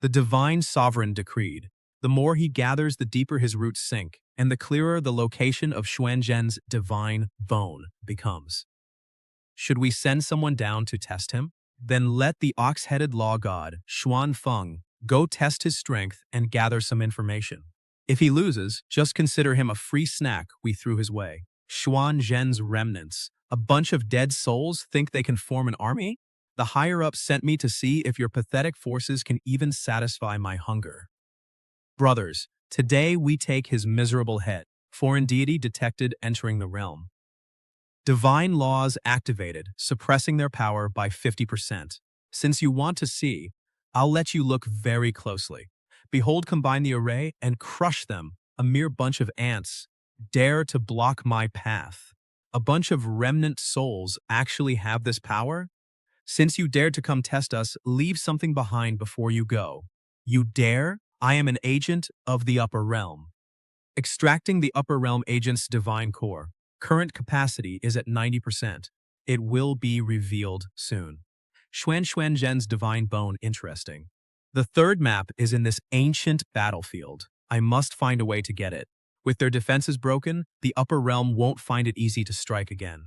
The divine sovereign decreed. The more he gathers, the deeper his roots sink, and the clearer the location of Xuanzhen's divine bone becomes. Should we send someone down to test him? Then let the ox-headed law god, Xuan Feng, go test his strength and gather some information. If he loses, just consider him a free snack we threw his way. Xuan Zhen's remnants. A bunch of dead souls think they can form an army? The higher-up sent me to see if your pathetic forces can even satisfy my hunger. Brothers, today we take his miserable head. Foreign deity detected entering the realm. Divine laws activated, suppressing their power by 50%. Since you want to see, I'll let you look very closely. Behold, combine the array and crush them, a mere bunch of ants. Dare to block my path. A bunch of remnant souls actually have this power? Since you dared to come test us, leave something behind before you go. You dare? I am an agent of the upper realm. Extracting the upper realm agent's divine core. Current capacity is at 90%. It will be revealed soon. Xuanzhen's divine bone interesting. The third map is in this ancient battlefield. I must find a way to get it. With their defenses broken, the upper realm won't find it easy to strike again.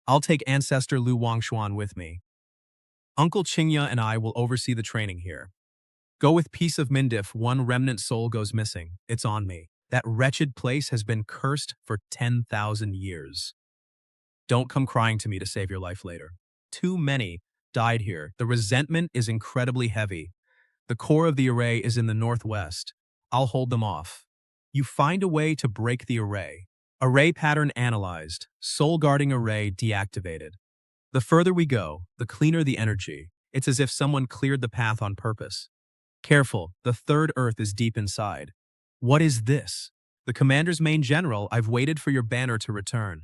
I'll take Ancestor Lu Wangshuan with me. Uncle Qingya and I will oversee the training here. Go with Peace of Mindif, one remnant soul goes missing. It's on me. That wretched place has been cursed for 10,000 years. Don't come crying to me to save your life later. Too many died here. The resentment is incredibly heavy. The core of the array is in the northwest. I'll hold them off. You find a way to break the array. Array pattern analyzed. Soul guarding array deactivated. The further we go, the cleaner the energy. It's as if someone cleared the path on purpose. Careful, the third earth is deep inside. What is this? The commander's main general. I've waited for your banner to return.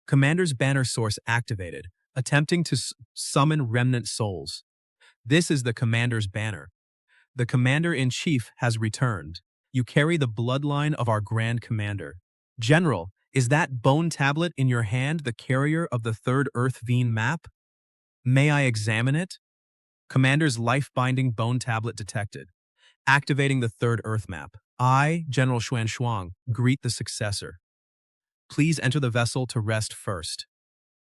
Commander's banner source activated, attempting to summon remnant souls. This is the commander's banner. The commander-in-chief has returned. You carry the bloodline of our grand commander. General, is that bone tablet in your hand the carrier of the third Earth Veen map? May I examine it? Commander's life-binding bone tablet detected. Activating the third Earth map. I, General Xuan Shuang, greet the successor. Please enter the vessel to rest first.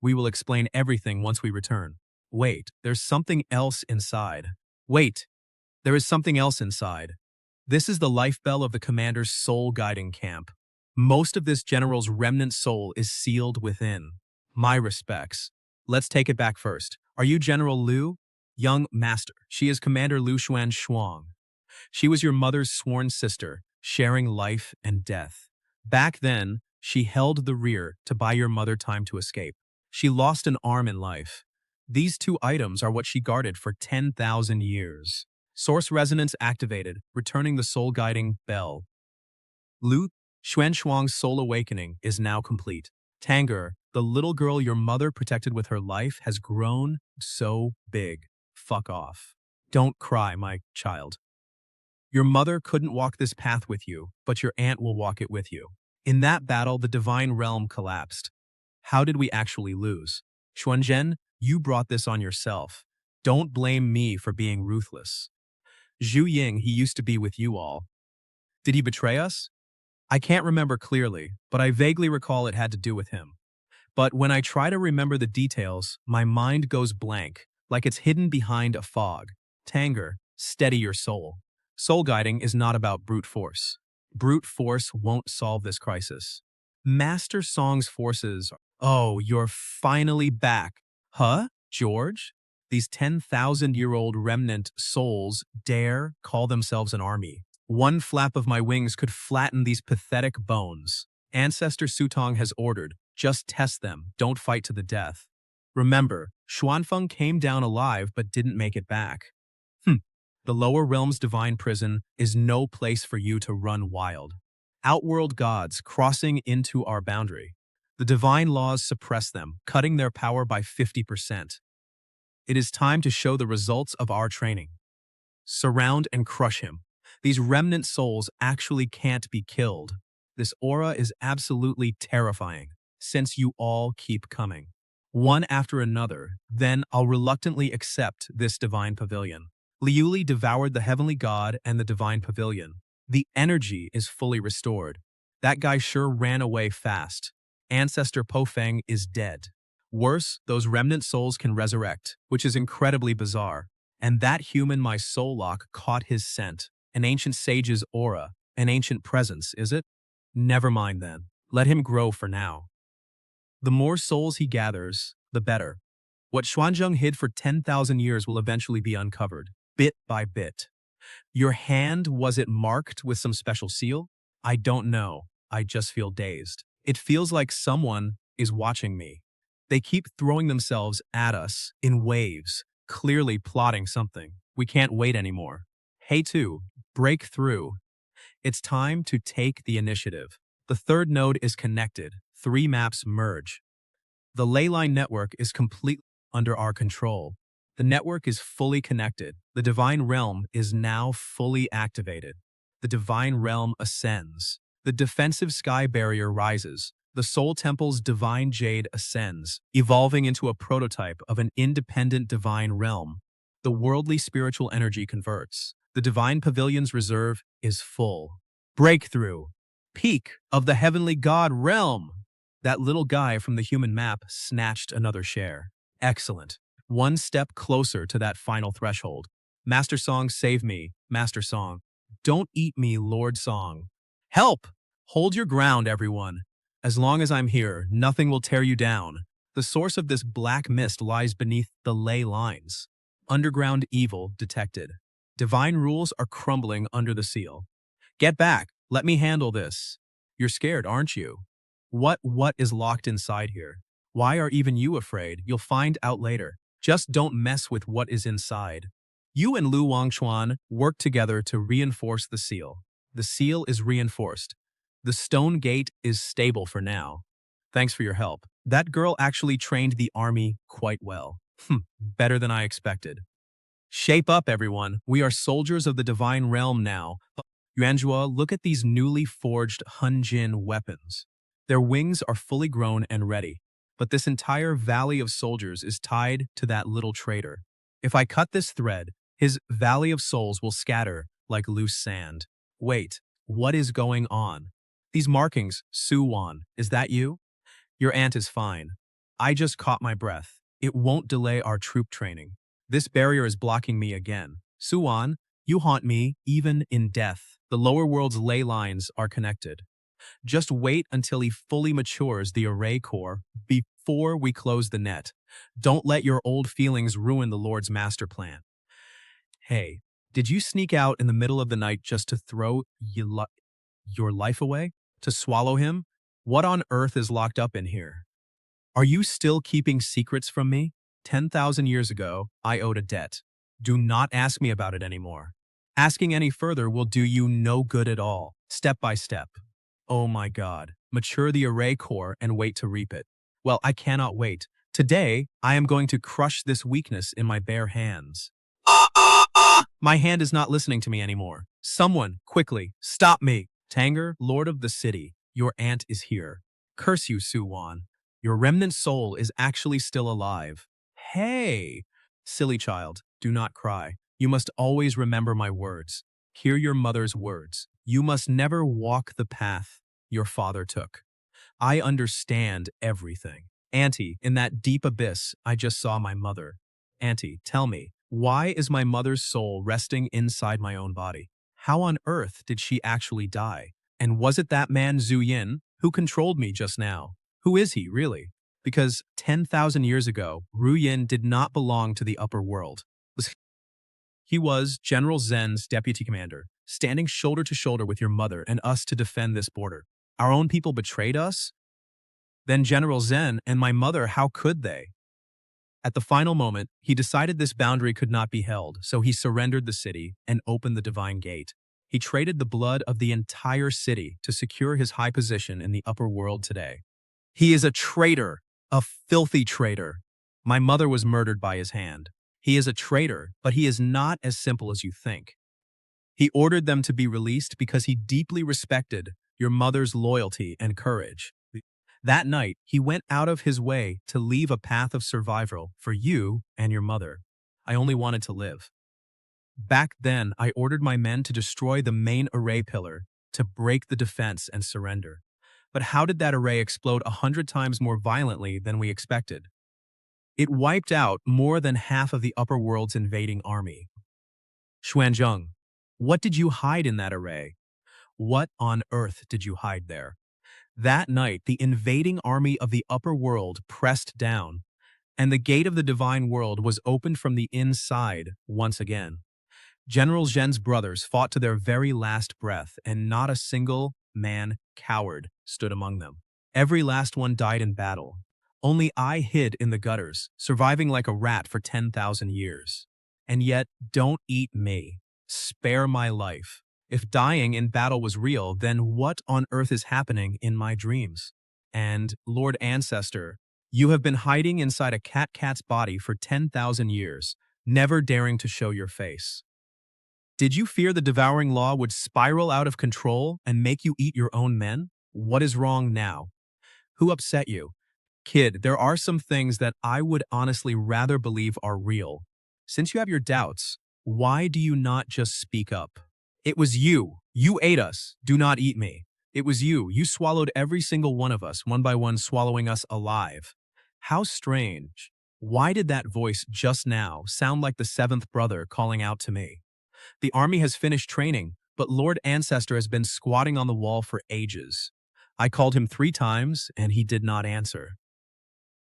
We will explain everything once we return. Wait, there's something else inside. Wait, there is something else inside. This is the life bell of the commander's soul-guiding camp. Most of this general's remnant soul is sealed within. My respects. Let's take it back first. Are you General Liu? Young master. She is Commander Lu Xuan Shuang. She was your mother's sworn sister, sharing life and death. Back then, she held the rear to buy your mother time to escape. She lost an arm in life. These two items are what she guarded for 10,000 years. Source resonance activated, returning the soul-guiding bell. Lu Xuan's soul awakening is now complete. Tanger, the little girl your mother protected with her life, has grown so big. Fuck off. Don't cry, my child. Your mother couldn't walk this path with you, but your aunt will walk it with you. In that battle, the divine realm collapsed. How did we actually lose? Xuanzhen, you brought this on yourself. Don't blame me for being ruthless. Zhu Ying, he used to be with you all. Did he betray us? I can't remember clearly, but I vaguely recall it had to do with him. But when I try to remember the details, my mind goes blank, like it's hidden behind a fog. Tanger, steady your soul. Soul guiding is not about brute force. Brute force won't solve this crisis. Master Song's forces. Oh, you're finally back. Huh, George? These 10,000-year-old remnant souls dare call themselves an army. One flap of my wings could flatten these pathetic bones. Ancestor Sutong has ordered, just test them, don't fight to the death. Remember, Xuanfeng came down alive but didn't make it back. The lower realm's divine prison is no place for you to run wild. Outworld gods crossing into our boundary. The divine laws suppress them, cutting their power by 50%. It is time to show the results of our training. Surround and crush him. These remnant souls actually can't be killed. This aura is absolutely terrifying, since you all keep coming. One after another, then I'll reluctantly accept this divine pavilion. Liuli devoured the heavenly god and the divine pavilion. The energy is fully restored. That guy sure ran away fast. Ancestor Pofeng is dead. Worse, those remnant souls can resurrect, which is incredibly bizarre. And that human my soul lock caught his scent. An ancient sage's aura, an ancient presence, is it? Never mind then. Let him grow for now. The more souls he gathers, the better. What Xuanzheng hid for 10,000 years will eventually be uncovered, bit by bit. Your hand, was it marked with some special seal? I don't know. I just feel dazed. It feels like someone is watching me. They keep throwing themselves at us in waves, clearly plotting something. We can't wait anymore. Hey two, break through. It's time to take the initiative. The third node is connected. 3 maps merge. The leyline network is completely under our control. The network is fully connected. The divine realm is now fully activated. The divine realm ascends. The defensive sky barrier rises. The Soul Temple's divine jade ascends, evolving into a prototype of an independent divine realm. The worldly spiritual energy converts. The divine pavilion's reserve is full. Breakthrough. Peak of the heavenly god realm. That little guy from the human map snatched another share. Excellent. One step closer to that final threshold. Master Song, save me. Master Song. Don't eat me, Lord Song. Help! Hold your ground, everyone. As long as I'm here, nothing will tear you down. The source of this black mist lies beneath the ley lines. Underground evil detected. Divine rules are crumbling under the seal. Get back. Let me handle this. You're scared, aren't you? What is locked inside here? Why are even you afraid? You'll find out later. Just don't mess with what is inside. You and Lu Wangchuan work together to reinforce the seal. The seal is reinforced. The stone gate is stable for now. Thanks for your help. That girl actually trained the army quite well. Better than I expected. Shape up, everyone. We are soldiers of the divine realm now. Yuanzhua, look at these newly forged Hunjin weapons. Their wings are fully grown and ready. But this entire valley of soldiers is tied to that little traitor. If I cut this thread, his valley of souls will scatter like loose sand. Wait, what is going on? These markings, Su Wan, is that you? Your aunt is fine. I just caught my breath. It won't delay our troop training. This barrier is blocking me again. Su Wan, you haunt me even in death. The lower world's ley lines are connected. Just wait until he fully matures the array core before we close the net. Don't let your old feelings ruin the Lord's master plan. Hey, did you sneak out in the middle of the night just to throw your life away? To swallow him? What on earth is locked up in here? Are you still keeping secrets from me? 10,000 years ago, I owed a debt. Do not ask me about it anymore. Asking any further will do you no good at all. Step by step. Oh my God. Mature the array core and wait to reap it. Well, I cannot wait. Today, I am going to crush this weakness in my bare hands. My hand is not listening to me anymore. Someone, quickly, stop me. Tanger, Lord of the City, your aunt is here. Curse you, Su Wan. Your remnant soul is actually still alive. Hey! Silly child, do not cry. You must always remember my words. Hear your mother's words. You must never walk the path your father took. I understand everything. Auntie, in that deep abyss, I just saw my mother. Auntie, tell me, why is my mother's soul resting inside my own body? How on earth did she actually die? And was it that man Zhu Yin who controlled me just now? Who is he, really? Because 10,000 years ago, Ru Yin did not belong to the upper world. He was General Zhen's deputy commander. standing shoulder to shoulder with your mother and us to defend this border. Our own people betrayed us? Then General Zen and my mother, how could they? At the final moment, he decided this boundary could not be held, so he surrendered the city and opened the divine gate. He traded the blood of the entire city to secure his high position in the upper world today. He is a traitor, a filthy traitor. My mother was murdered by his hand. He is a traitor, but he is not as simple as you think. He ordered them to be released because he deeply respected your mother's loyalty and courage. That night, he went out of his way to leave a path of survival for you and your mother. I only wanted to live. Back then, I ordered my men to destroy the main array pillar, to break the defense and surrender. But how did that array explode 100 times more violently than we expected? It wiped out more than half of the upper world's invading army. Xuanzheng, what did you hide in that array? What on earth did you hide there? That night, the invading army of the upper world pressed down, and the gate of the divine world was opened from the inside once again. General Zhen's brothers fought to their very last breath, and not a single man coward stood among them. Every last one died in battle. Only I hid in the gutters, surviving like a rat for 10,000 years. And yet, don't eat me. Spare my life. If dying in battle was real, then what on earth is happening in my dreams? And, Lord Ancestor, you have been hiding inside a cat's body for 10,000 years, never daring to show your face. Did you fear the devouring law would spiral out of control and make you eat your own men? What is wrong now? Who upset you? Kid, there are some things that I would honestly rather believe are real. Since you have your doubts, why do you not just speak up? It was you. You ate us. Do not eat me. It was you. You swallowed every single one of us, one by one, swallowing us alive. How strange. Why did that voice just now sound like the seventh brother calling out to me? The army has finished training, but Lord Ancestor has been squatting on the wall for ages. I called him 3 times, and he did not answer.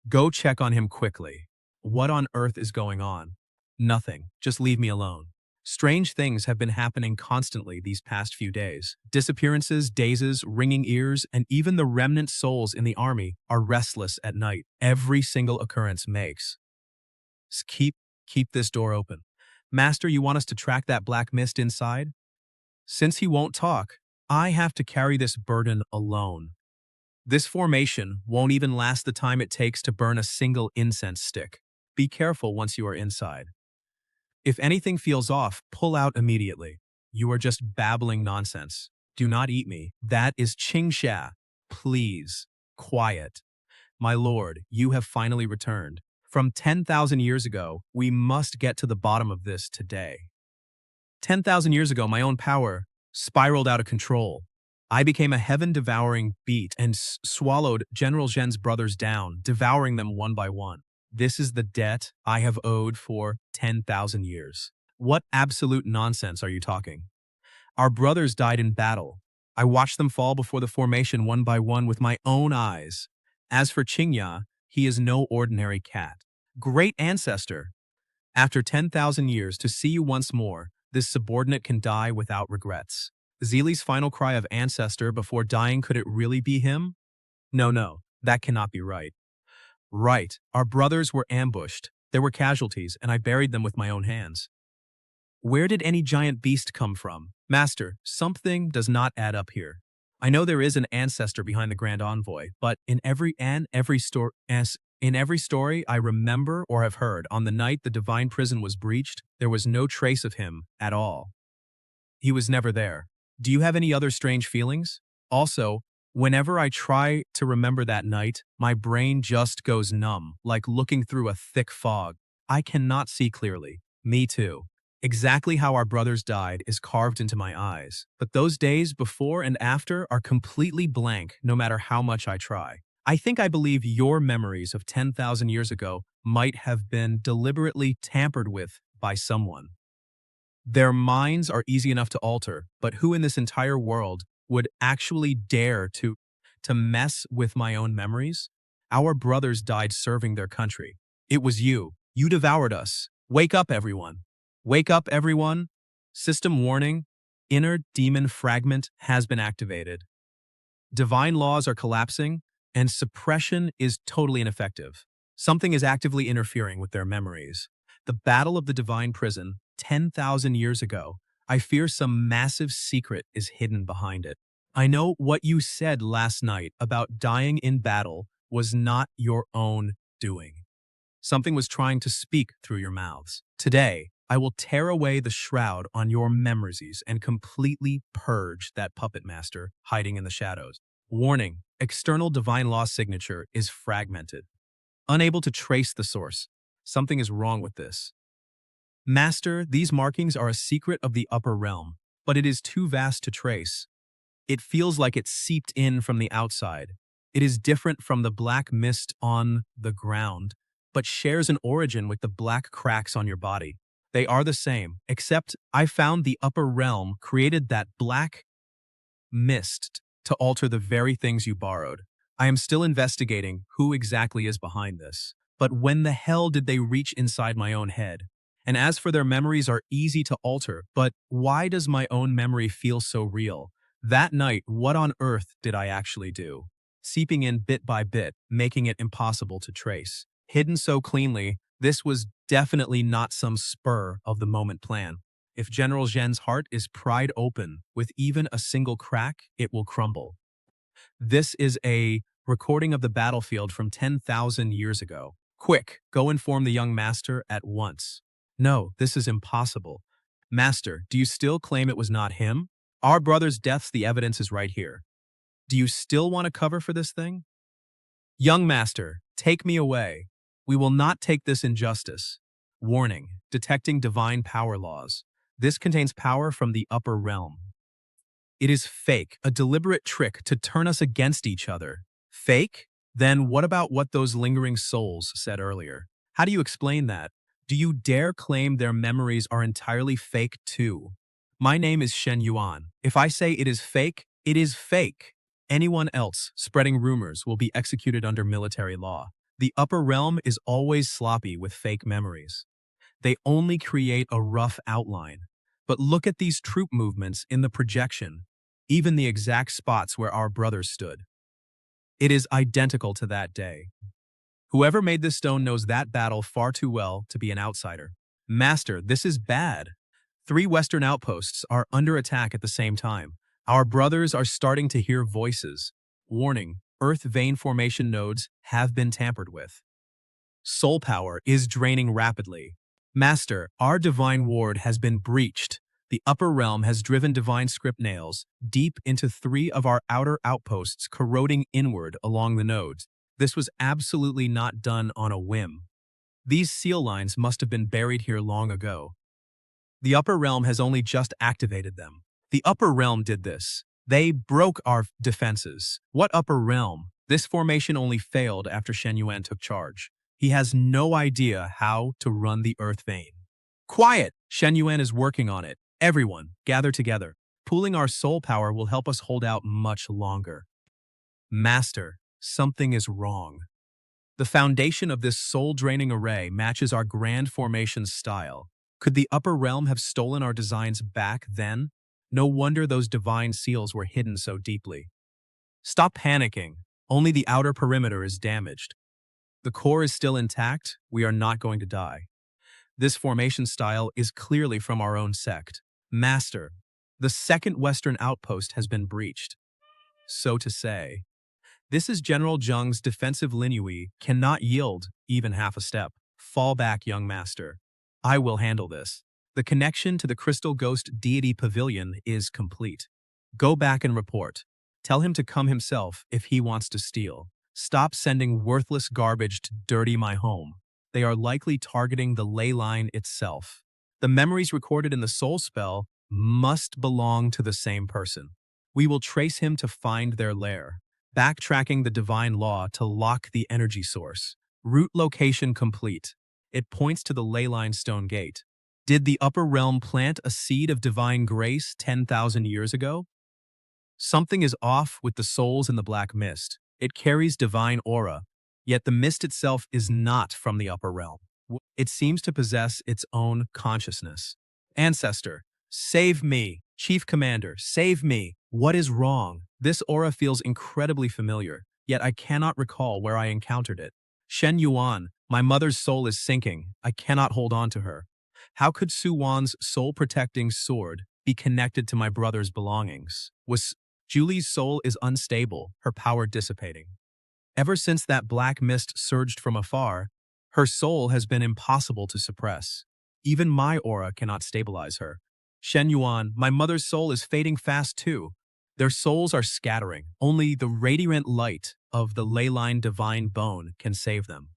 Go check on him quickly. What on earth is going on? Nothing. Just leave me alone. Strange things have been happening constantly these past few days. Disappearances, dazes, ringing ears, and even the remnant souls in the army are restless at night. Every single occurrence makes. Keep this door open. Master, you want us to track that black mist inside? Since he won't talk, I have to carry this burden alone. This formation won't even last the time it takes to burn a single incense stick. Be careful once you are inside. If anything feels off, pull out immediately. You are just babbling nonsense. Do not eat me. That is Qingxia. Please, quiet. My lord, you have finally returned. From 10,000 years ago, we must get to the bottom of this today. 10,000 years ago, my own power spiraled out of control. I became a heaven-devouring beast and swallowed General Zhen's brothers down, devouring them one by one. This is the debt I have owed for 10,000 years. What absolute nonsense are you talking? Our brothers died in battle. I watched them fall before the formation one by one with my own eyes. As for Qingya, he is no ordinary cat. Great ancestor! After 10,000 years, to see you once more, this subordinate can die without regrets. Zili's final cry of ancestor before dying, could it really be him? No, that cannot be right. Right, our brothers were ambushed. There were casualties, and I buried them with my own hands. Where did any giant beast come from? Master, something does not add up here. I know there is an ancestor behind the Grand Envoy, but in every story I remember or have heard, on the night the divine prison was breached, there was no trace of him at all. He was never there. Do you have any other strange feelings? Also, whenever I try to remember that night, my brain just goes numb, like looking through a thick fog. I cannot see clearly. Me too. Exactly how our brothers died is carved into my eyes, but those days before and after are completely blank no matter how much I try. I think I believe your memories of 10,000 years ago might have been deliberately tampered with by someone. Their minds are easy enough to alter, but who in this entire world would actually dare to mess with my own memories? Our brothers died serving their country. It was you. You devoured us. Wake up, everyone. Wake up, everyone. System warning. Inner demon fragment has been activated. Divine laws are collapsing, and suppression is totally ineffective. Something is actively interfering with their memories. The battle of the divine prison, 10,000 years ago, I fear some massive secret is hidden behind it. I know what you said last night about dying in battle was not your own doing. Something was trying to speak through your mouths. Today, I will tear away the shroud on your memories and completely purge that puppet master hiding in the shadows. Warning, external divine law signature is fragmented. Unable to trace the source. Something is wrong with this. Master, these markings are a secret of the upper realm, but it is too vast to trace. It feels like it seeped in from the outside. It is different from the black mist on the ground, but shares an origin with the black cracks on your body. They are the same, except I found the upper realm created that black mist to alter the very things you borrowed. I am still investigating who exactly is behind this. But when the hell did they reach inside my own head? And as for their memories are easy to alter, but why does my own memory feel so real? That night, what on earth did I actually do? Seeping in bit by bit, making it impossible to trace. Hidden so cleanly, this was definitely not some spur of the moment plan. If General Zhen's heart is pried open with even a single crack, it will crumble. This is a recording of the battlefield from 10,000 years ago. Quick, go inform the young master at once. No, this is impossible. Master, do you still claim it was not him? Our brother's death's the evidence is right here. Do you still want to cover for this thing? Young master, take me away. We will not take this injustice. Warning, detecting divine power laws. This contains power from the upper realm. It is fake, a deliberate trick to turn us against each other. Fake? Then what about what those lingering souls said earlier? How do you explain that? Do you dare claim their memories are entirely fake too? My name is Shen Yuan. If I say it is fake, it is fake. Anyone else spreading rumors will be executed under military law. The upper realm is always sloppy with fake memories. They only create a rough outline. But look at these troop movements in the projection, even the exact spots where our brothers stood. It is identical to that day. Whoever made this stone knows that battle far too well to be an outsider. Master, this is bad. 3 Western outposts are under attack at the same time. Our brothers are starting to hear voices. Warning, Earth vein formation nodes have been tampered with. Soul power is draining rapidly. Master, our divine ward has been breached. The upper realm has driven divine script nails deep into 3 of our outer outposts, corroding inward along the nodes. This was absolutely not done on a whim. These seal lines must have been buried here long ago. The upper realm has only just activated them. The upper realm did this. They broke our defenses. What upper realm? This formation only failed after Shen Yuan took charge. He has no idea how to run the earth vein. Quiet! Shen Yuan is working on it. Everyone, gather together. Pooling our soul power will help us hold out much longer. Master, something is wrong. The foundation of this soul-draining array matches our grand formation style. Could the upper realm have stolen our designs back then? No wonder those divine seals were hidden so deeply. Stop panicking. Only the outer perimeter is damaged. The core is still intact. We are not going to die. This formation style is clearly from our own sect. Master, the 2nd Western outpost has been breached. So to say, this is General Zheng's defensive lineage cannot yield even half a step. Fall back, young master. I will handle this. The connection to the Crystal Ghost Deity Pavilion is complete. Go back and report. Tell him to come himself if he wants to steal. Stop sending worthless garbage to dirty my home. They are likely targeting the ley line itself. The memories recorded in the soul spell must belong to the same person. We will trace him to find their lair. Backtracking the divine law to lock the energy source. Route location complete. It points to the ley line stone gate. Did the upper realm plant a seed of divine grace 10,000 years ago? Something is off with the souls in the black mist. It carries divine aura, yet the mist itself is not from the upper realm. It seems to possess its own consciousness. Ancestor, Save me! Chief Commander, save me! What is wrong? This aura feels incredibly familiar, yet I cannot recall where I encountered it. Shen Yuan, my mother's soul is sinking. I cannot hold on to her. How could Su Wan's soul-protecting sword be connected to my brother's belongings? Julie's soul is unstable, her power dissipating. Ever since that black mist surged from afar, her soul has been impossible to suppress. Even my aura cannot stabilize her. Shen Yuan, my mother's soul is fading fast too. Their souls are scattering. Only the radiant light of the leyline divine bone can save them.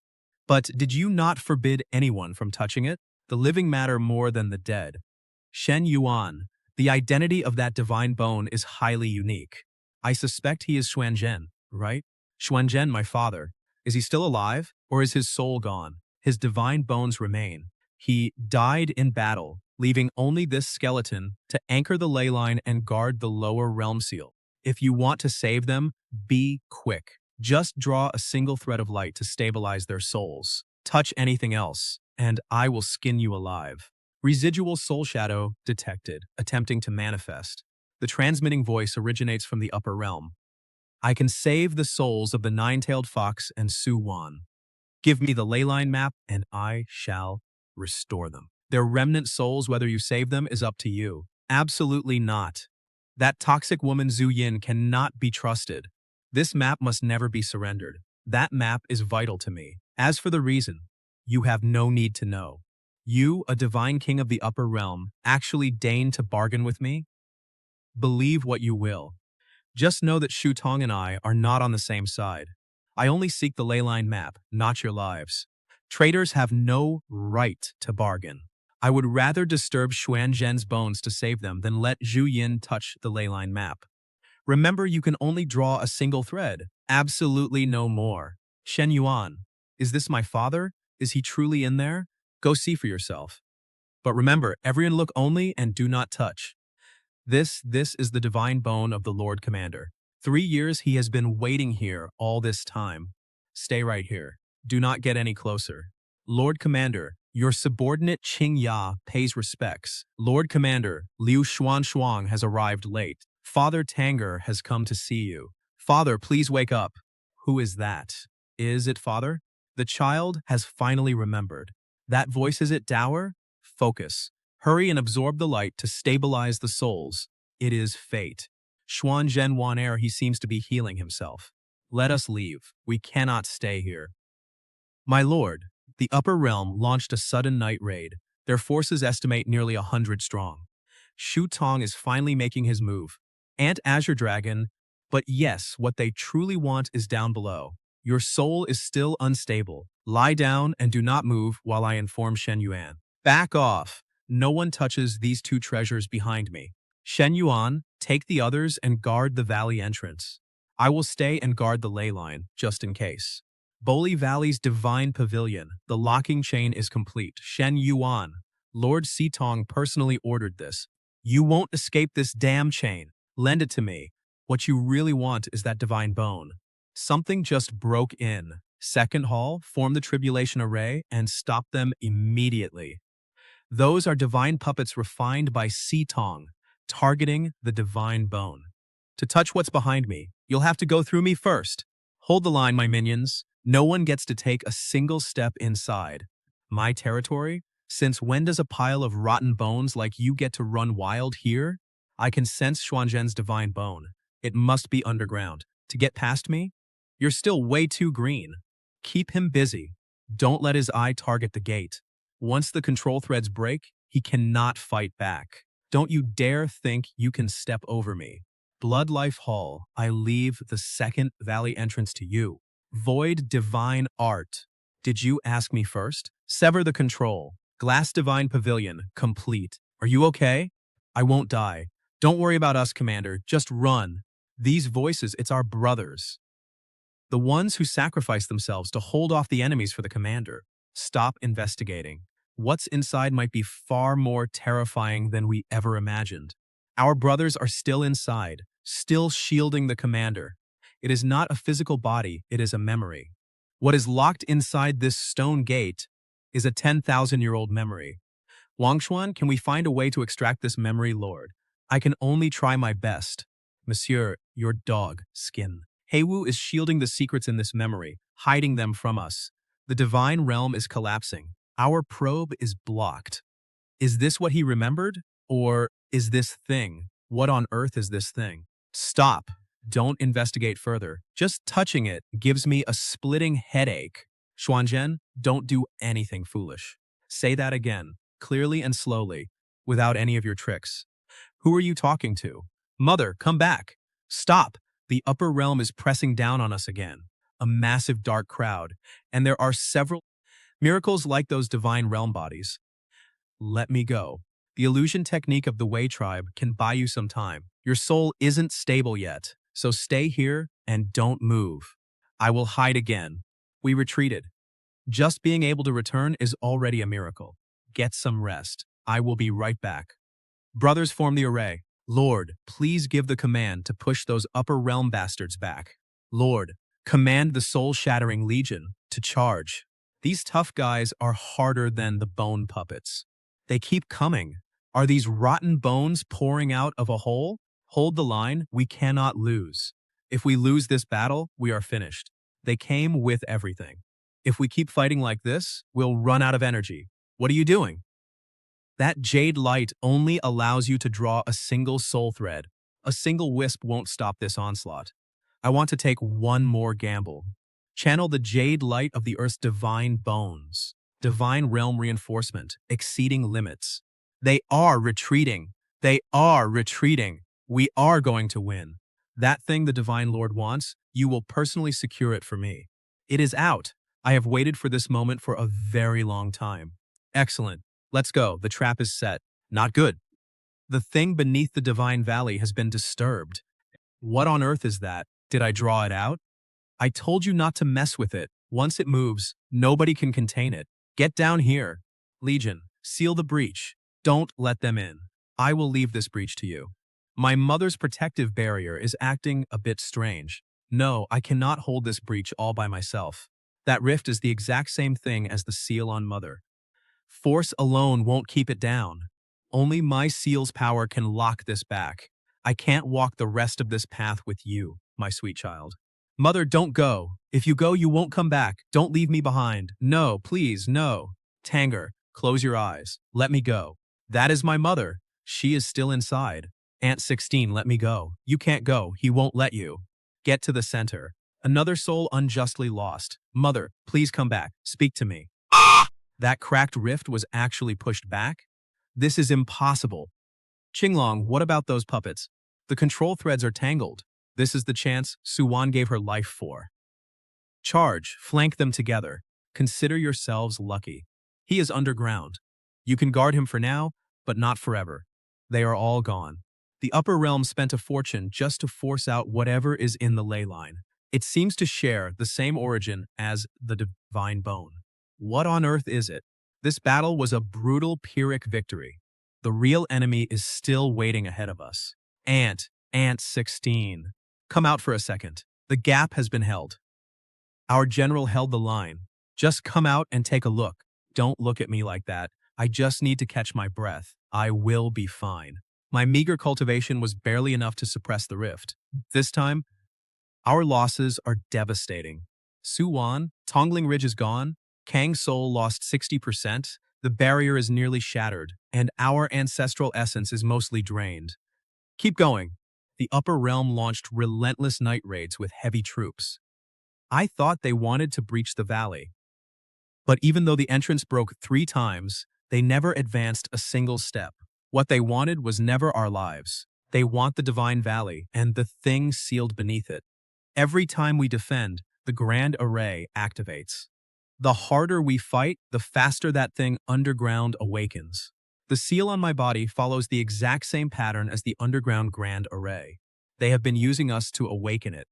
But did you not forbid anyone from touching it? The living matter more than the dead. Shen Yuan, the identity of that divine bone is highly unique. I suspect he is Xuanzhen, right? Xuanzhen, my father. Is he still alive, or is his soul gone? His divine bones remain. He died in battle, leaving only this skeleton to anchor the ley line and guard the lower realm seal. If you want to save them, be quick. Just draw a single thread of light to stabilize their souls. Touch anything else, and I will skin you alive. Residual soul shadow detected, attempting to manifest. The transmitting voice originates from the upper realm. I can save the souls of the nine-tailed fox and Su Wan. Give me the leyline map, and I shall restore them. Their remnant souls, whether you save them, is up to you. Absolutely not. That toxic woman Zhu Yin cannot be trusted. This map must never be surrendered. That map is vital to me. As for the reason, you have no need to know. You, a divine king of the upper realm, actually deign to bargain with me? Believe what you will. Just know that Shu Tong and I are not on the same side. I only seek the leyline map, not your lives. Traitors have no right to bargain. I would rather disturb Xuanzhen's bones to save them than let Zhu Yin touch the leyline map. Remember, you can only draw a single thread. Absolutely no more. Shen Yuan, is this my father? Is he truly in there? Go see for yourself. But remember, everyone look only and do not touch. This is the divine bone of the Lord Commander. 3 years he has been waiting here all this time. Stay right here. Do not get any closer. Lord Commander, your subordinate Qing Ya pays respects. Lord Commander, Liu Xuan has arrived late. Father Tanger has come to see you. Father, please wake up. Who is that? Is it Father? The child has finally remembered. That voice, is it Dower? Focus. Hurry and absorb the light to stabilize the souls. It is fate. Xuanzhen Wanair, he seems to be healing himself. Let us leave. We cannot stay here. My lord, the upper realm launched a sudden night raid. Their forces estimate nearly 100 strong. Shu Tong is finally making his move. Ant Azure Dragon, but yes, what they truly want is down below. Your soul is still unstable. Lie down and do not move while I inform Shen Yuan. Back off. No one touches these 2 treasures behind me. Shen Yuan, take the others and guard the valley entrance. I will stay and guard the ley line, just in case. Boli Valley's divine pavilion. The locking chain is complete. Shen Yuan, Lord Sitong personally ordered this. You won't escape this damn chain. Lend it to me. What you really want is that divine bone. Something just broke in. Second hall, form the tribulation array and stop them immediately. Those are divine puppets refined by Sitong, targeting the divine bone. To touch what's behind me, you'll have to go through me first. Hold the line, my minions. No one gets to take a single step inside. My territory? Since when does a pile of rotten bones like you get to run wild here? I can sense Xuanzhen's divine bone. It must be underground. To get past me? You're still way too green. Keep him busy. Don't let his eye target the gate. Once the control threads break, he cannot fight back. Don't you dare think you can step over me. Bloodlife Hall, I leave the second valley entrance to you. Void Divine Art. Did you ask me first? Sever the control. Glass Divine Pavilion, complete. Are you okay? I won't die. Don't worry about us, Commander. Just run. These voices, it's our brothers. The ones who sacrifice themselves to hold off the enemies for the Commander. Stop investigating. What's inside might be far more terrifying than we ever imagined. Our brothers are still inside, still shielding the Commander. It is not a physical body, it is a memory. What is locked inside this stone gate is a 10,000-year-old memory. Wangshuan, can we find a way to extract this memory, Lord? I can only try my best. Monsieur, your dog, skin. Heiwu is shielding the secrets in this memory, hiding them from us. The divine realm is collapsing. Our probe is blocked. Is this what he remembered? Or is this thing? What on earth is this thing? Stop. Don't investigate further. Just touching it gives me a splitting headache. Xuanzhen, don't do anything foolish. Say that again, clearly and slowly, without any of your tricks. Who are you talking to? Mother, come back. Stop. The upper realm is pressing down on us again. A massive dark crowd. And there are several miracles like those divine realm bodies. Let me go. The illusion technique of the Wei tribe can buy you some time. Your soul isn't stable yet, so stay here and don't move. I will hide again. We retreated. Just being able to return is already a miracle. Get some rest. I will be right back. Brothers form the array. Lord, please give the command to push those upper realm bastards back. Lord, command the soul-shattering legion to charge. These tough guys are harder than the bone puppets. They keep coming. Are these rotten bones pouring out of a hole? Hold the line, we cannot lose. If we lose this battle, we are finished. They came with everything. If we keep fighting like this, we'll run out of energy. What are you doing? That jade light only allows you to draw a single soul thread. A single wisp won't stop this onslaught. I want to take one more gamble. Channel the jade light of the Earth's divine bones. Divine realm reinforcement, exceeding limits. They are retreating. They are retreating. We are going to win. That thing the Divine Lord wants, you will personally secure it for me. It is out. I have waited for this moment for a very long time. Excellent. Let's go. The trap is set. Not good. The thing beneath the Divine Valley has been disturbed. What on earth is that? Did I draw it out? I told you not to mess with it. Once it moves, nobody can contain it. Get down here. Legion, seal the breach. Don't let them in. I will leave this breach to you. My mother's protective barrier is acting a bit strange. No, I cannot hold this breach all by myself. That rift is the exact same thing as the seal on Mother. Force alone won't keep it down. Only my seal's power can lock this back. I can't walk the rest of this path with you, my sweet child. Mother, don't go. If you go, you won't come back. Don't leave me behind. No, please, no. Tanger, close your eyes. Let me go. That is my mother. She is still inside. Aunt 16, let me go. You can't go. He won't let you. Get to the center. Another soul unjustly lost. Mother, please come back. Speak to me. That cracked rift was actually pushed back? This is impossible. Qinglong, what about those puppets? The control threads are tangled. This is the chance Suwan gave her life for. Charge, flank them together. Consider yourselves lucky. He is underground. You can guard him for now, but not forever. They are all gone. The upper realm spent a fortune just to force out whatever is in the ley line. It seems to share the same origin as the divine bone. What on earth is it? This battle was a brutal Pyrrhic victory. The real enemy is still waiting ahead of us. Aunt 16. Come out for a second. The gap has been held. Our general held the line. Just come out and take a look. Don't look at me like that. I just need to catch my breath. I will be fine. My meager cultivation was barely enough to suppress the rift. This time, our losses are devastating. Suwan, Tongling Ridge is gone. Kang Soul lost 60%. The barrier is nearly shattered, and our ancestral essence is mostly drained. Keep going. The upper realm launched relentless night raids with heavy troops. I thought they wanted to breach the valley. But even though the entrance broke 3 times, they never advanced a single step. What they wanted was never our lives. They want the Divine Valley and the thing sealed beneath it. Every time we defend, the Grand Array activates. The harder we fight, the faster that thing underground awakens. The seal on my body follows the exact same pattern as the underground Grand Array. They have been using us to awaken it.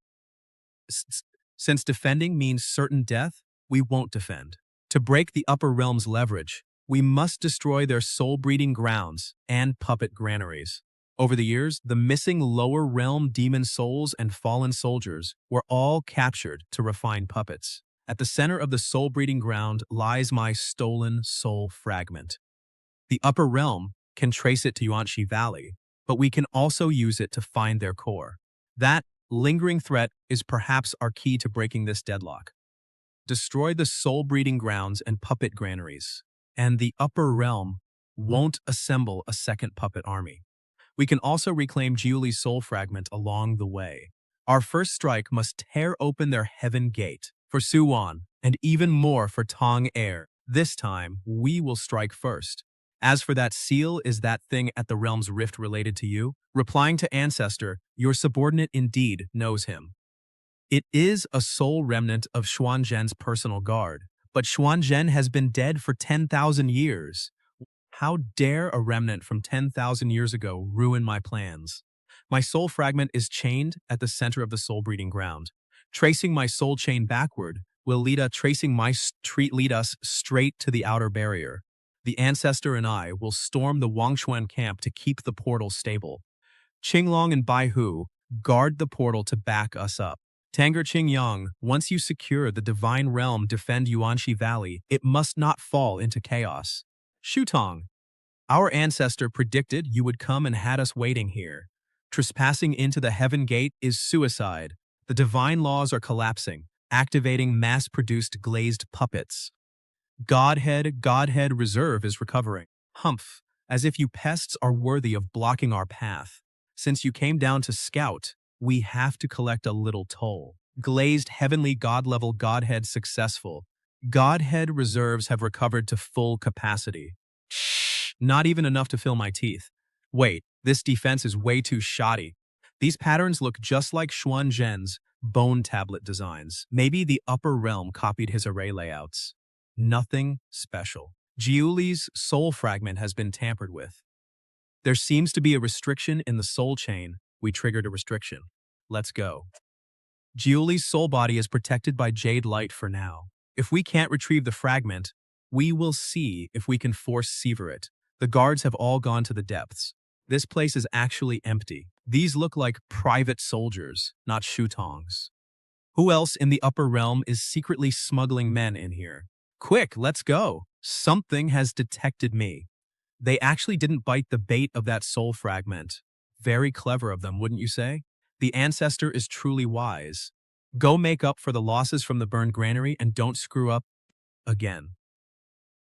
Since defending means certain death, we won't defend. To break the upper realm's leverage, we must destroy their soul-breeding grounds and puppet granaries. Over the years, the missing lower realm demon souls and fallen soldiers were all captured to refine puppets. At the center of the soul-breeding ground lies my stolen soul fragment. The upper realm can trace it to Yuanxi Valley, but we can also use it to find their core. That lingering threat is perhaps our key to breaking this deadlock. Destroy the soul-breeding grounds and puppet granaries, and the upper realm won't assemble a second puppet army. We can also reclaim Jiuli's soul fragment along the way. Our first strike must tear open their heaven gate for Suwan, and even more for Tong Air. This time, we will strike first. As for that seal, is that thing at the realm's rift related to you? Replying to Ancestor, your subordinate indeed knows him. It is a soul remnant of Xuanzhen's personal guard, but Xuanzhen has been dead for 10,000 years. How dare a remnant from 10,000 years ago ruin my plans? My soul fragment is chained at the center of the soul-breeding ground. Tracing my soul chain backward will lead us straight to the outer barrier. The Ancestor and I will storm the Wangshuan camp to keep the portal stable. Qinglong and Baihu guard the portal to back us up. Tanger Qingyang, once you secure the divine realm, defend Yuanxi Valley, it must not fall into chaos. Shutong, our ancestor predicted you would come and had us waiting here. Trespassing into the heaven gate is suicide. The divine laws are collapsing, activating mass-produced glazed puppets. Godhead Reserve is recovering. Humph, as if you pests are worthy of blocking our path. Since you came down to scout, we have to collect a little toll. Glazed heavenly god-level Godhead successful. Godhead reserves have recovered to full capacity. Shh, not even enough to fill my teeth. Wait, this defense is way too shoddy. These patterns look just like Xuanzhen's bone tablet designs. Maybe the upper realm copied his array layouts. Nothing special. Jiuli's soul fragment has been tampered with. There seems to be a restriction in the soul chain. We triggered a restriction. Let's go. Jiuli's soul body is protected by jade light for now. If we can't retrieve the fragment, we will see if we can force sever it. The guards have all gone to the depths. This place is actually empty. These look like private soldiers, not shutongs. Who else in the upper realm is secretly smuggling men in here? Quick, let's go. Something has detected me. They actually didn't bite the bait of that soul fragment. Very clever of them, wouldn't you say? The Ancestor is truly wise. Go make up for the losses from the burned granary and don't screw up again.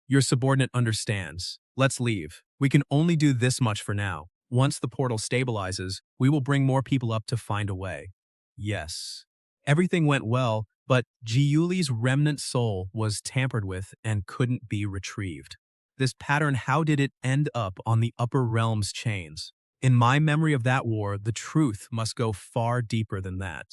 Your subordinate understands. Let's leave. We can only do this much for now. Once the portal stabilizes, we will bring more people up to find a way. Yes. Everything went well, but Jiuli's remnant soul was tampered with and couldn't be retrieved. This pattern, how did it end up on the upper realm's chains? In my memory of that war, the truth must go far deeper than that.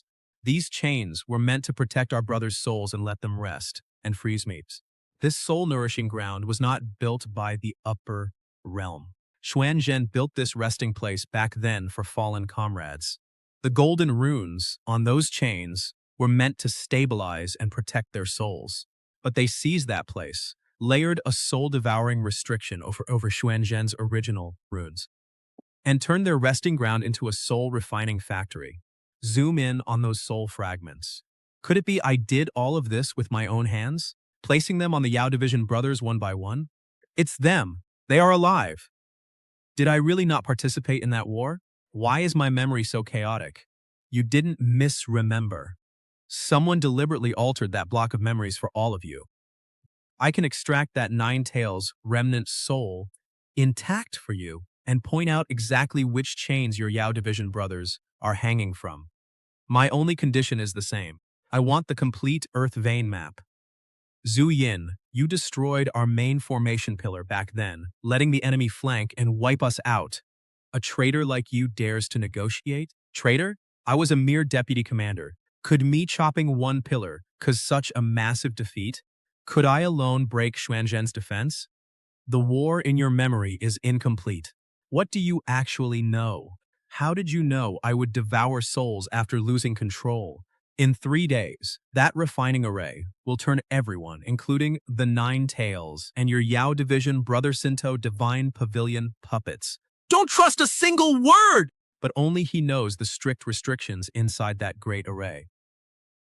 These chains were meant to protect our brothers' souls and let them rest and freeze meats. This soul-nourishing ground was not built by the upper realm. Xuanzhen built this resting place back then for fallen comrades. The golden runes on those chains were meant to stabilize and protect their souls. But they seized that place, layered a soul-devouring restriction over Xuanzhen's original runes, and turned their resting ground into a soul-refining factory. Zoom in on those soul fragments. Could it be I did all of this with my own hands, placing them on the Yao Division brothers one by one? It's them. They are alive. Did I really not participate in that war? Why is my memory so chaotic? You didn't misremember. Someone deliberately altered that block of memories for all of you. I can extract that Nine Tails remnant soul intact for you and point out exactly which chains your Yao Division brothers are hanging from. My only condition is the same. I want the complete Earth vein map. Zhu Yin, you destroyed our main formation pillar back then, letting the enemy flank and wipe us out. A traitor like you dares to negotiate? Traitor? I was a mere deputy commander. Could me chopping one pillar cause such a massive defeat? Could I alone break Xuanzhen's defense? The war in your memory is incomplete. What do you actually know? How did you know I would devour souls after losing control? In 3 days, that refining array will turn everyone, including the Nine Tails and your Yao Division Brother Sinto Divine Pavilion puppets. Don't trust a single word! But only he knows the strict restrictions inside that great array.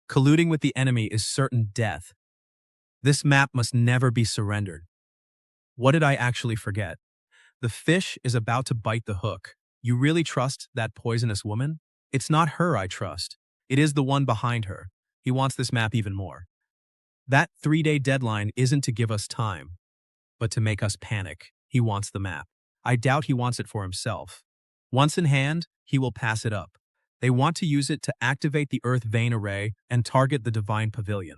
Colluding with the enemy is certain death. This map must never be surrendered. What did I actually forget? The fish is about to bite the hook. You really trust that poisonous woman? It's not her I trust. It is the one behind her. He wants this map even more. That 3-day deadline isn't to give us time, but to make us panic. He wants the map. I doubt he wants it for himself. Once in hand, he will pass it up. They want to use it to activate the Earth Vein Array and target the Divine Pavilion.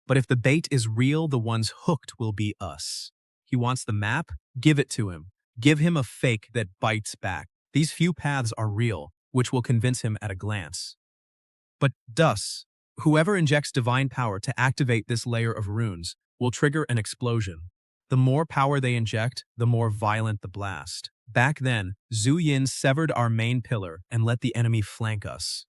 But if the bait is real, the ones hooked will be us. He wants the map? Give it to him. Give him a fake that bites back. These few paths are real, which will convince him at a glance. But thus, whoever injects divine power to activate this layer of runes will trigger an explosion. The more power they inject, the more violent the blast. Back then, Zhu Yin severed our main pillar and let the enemy flank us.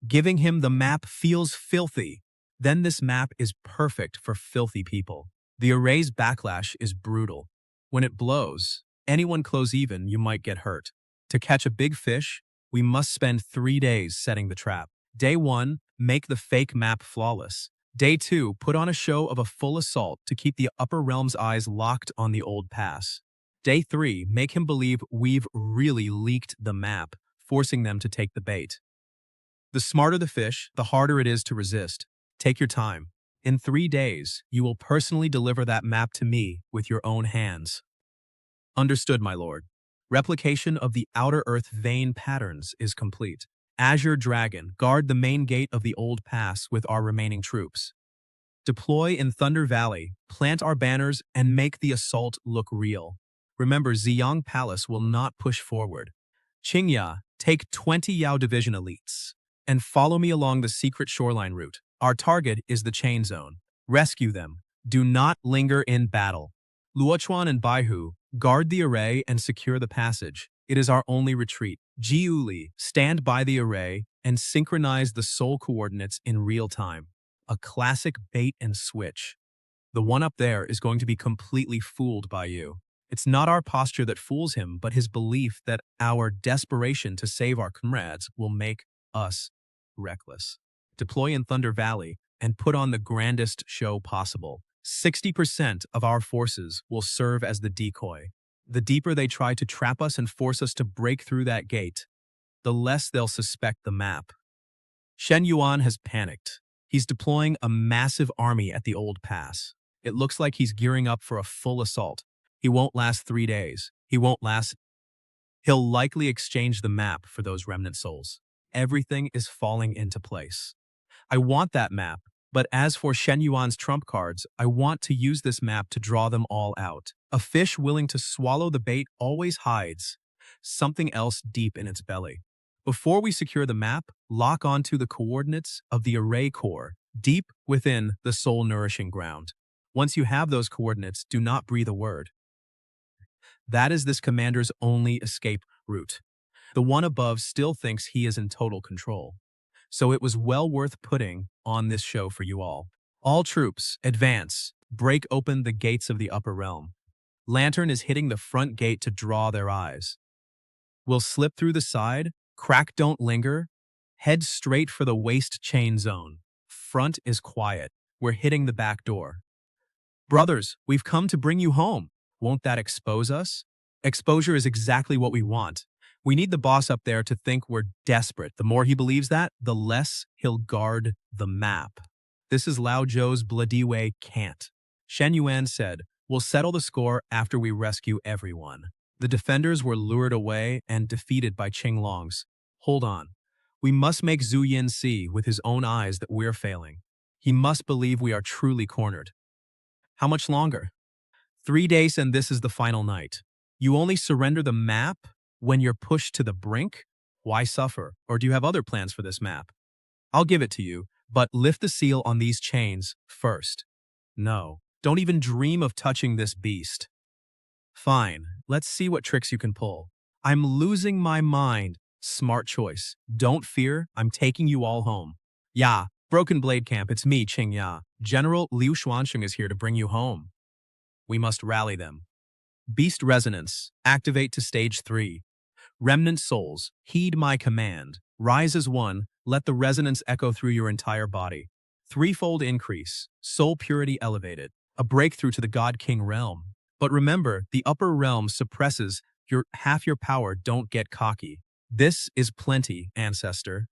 Giving him the map feels filthy. Then this map is perfect for filthy people. The array's backlash is brutal. When it blows, anyone close even, you might get hurt. To catch a big fish, we must spend 3 days setting the trap. Day 1, make the fake map flawless. Day 2, put on a show of a full assault to keep the upper realm's eyes locked on the old pass. Day 3, make him believe we've really leaked the map, forcing them to take the bait. The smarter the fish, the harder it is to resist. Take your time. In 3 days, you will personally deliver that map to me with your own hands. Understood, my lord. Replication of the Outer Earth vein patterns is complete. Azure Dragon, guard the main gate of the old pass with our remaining troops. Deploy in Thunder Valley, plant our banners, and make the assault look real. Remember, Ziyang Palace will not push forward. Qingya, take 20 Yao Division elites, and follow me along the secret shoreline route. Our target is the Chain Zone. Rescue them. Do not linger in battle. Luochuan and Baihu, guard the array and secure the passage. It is our only retreat. Jiuli, stand by the array and synchronize the soul coordinates in real time. A classic bait and switch. The one up there is going to be completely fooled by you. It's not our posture that fools him, but his belief that our desperation to save our comrades will make us reckless. Deploy in Thunder Valley and put on the grandest show possible. 60% of our forces will serve as the decoy. The deeper they try to trap us and force us to break through that gate, the less they'll suspect the map. Shen Yuan has panicked. He's deploying a massive army at the old pass. It looks like he's gearing up for a full assault. He won't last 3 days. He'll likely exchange the map for those remnant souls. Everything is falling into place. I want that map, but as for Shen Yuan's trump cards, I want to use this map to draw them all out. A fish willing to swallow the bait always hides something else deep in its belly. Before we secure the map, lock onto the coordinates of the array core, deep within the soul-nourishing ground. Once you have those coordinates, do not breathe a word. That is this commander's only escape route. The one above still thinks he is in total control. So it was well worth putting on this show for you all. All troops, advance. Break open the gates of the upper realm. Lantern is hitting the front gate to draw their eyes. We'll slip through the side. Crack don't linger. Head straight for the waist chain zone. Front is quiet. We're hitting the back door. Brothers, we've come to bring you home. Won't that expose us? Exposure is exactly what we want. We need the boss up there to think we're desperate. The more he believes that, the less he'll guard the map. This is Lao Zhou's bloody way can't. Shen Yuan said, we'll settle the score after we rescue everyone. The defenders were lured away and defeated by Qinglong's. Hold on. We must make Zhu Yin see with his own eyes that we're failing. He must believe we are truly cornered. How much longer? 3 days and this is the final night. You only surrender the map when you're pushed to the brink? Why suffer? Or do you have other plans for this map? I'll give it to you, but lift the seal on these chains first. No, don't even dream of touching this beast. Fine, let's see what tricks you can pull. I'm losing my mind. Smart choice. Don't fear, I'm taking you all home. Ya, Broken Blade Camp, it's me, Qingya. General Liu Xuansheng is here to bring you home. We must rally them. Beast Resonance, activate to stage 3. Remnant souls, heed my command. Rise as one, let the resonance echo through your entire body. Threefold increase, soul purity elevated, a breakthrough to the God King realm. But remember, the upper realm suppresses Your half your power, don't get cocky. This is plenty, ancestor.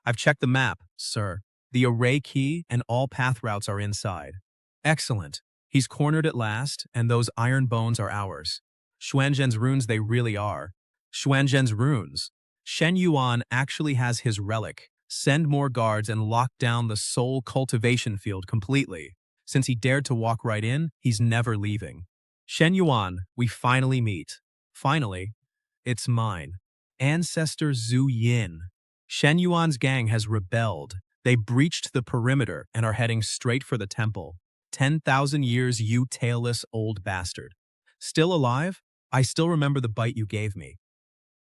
I've checked the map, sir. The array key and all path routes are inside. Excellent. He's cornered at last, and those iron bones are ours. Xuanzhen's runes they really are. Xuanzhen's runes. Shen Yuan actually has his relic. Send more guards and lock down the soul cultivation field completely. Since he dared to walk right in, he's never leaving. Shen Yuan, we finally meet. Finally, it's mine. Ancestor Zhu Yin. Shen Yuan's gang has rebelled. They breached the perimeter and are heading straight for the temple. 10,000 years, you tailless old bastard. Still alive? I still remember the bite you gave me.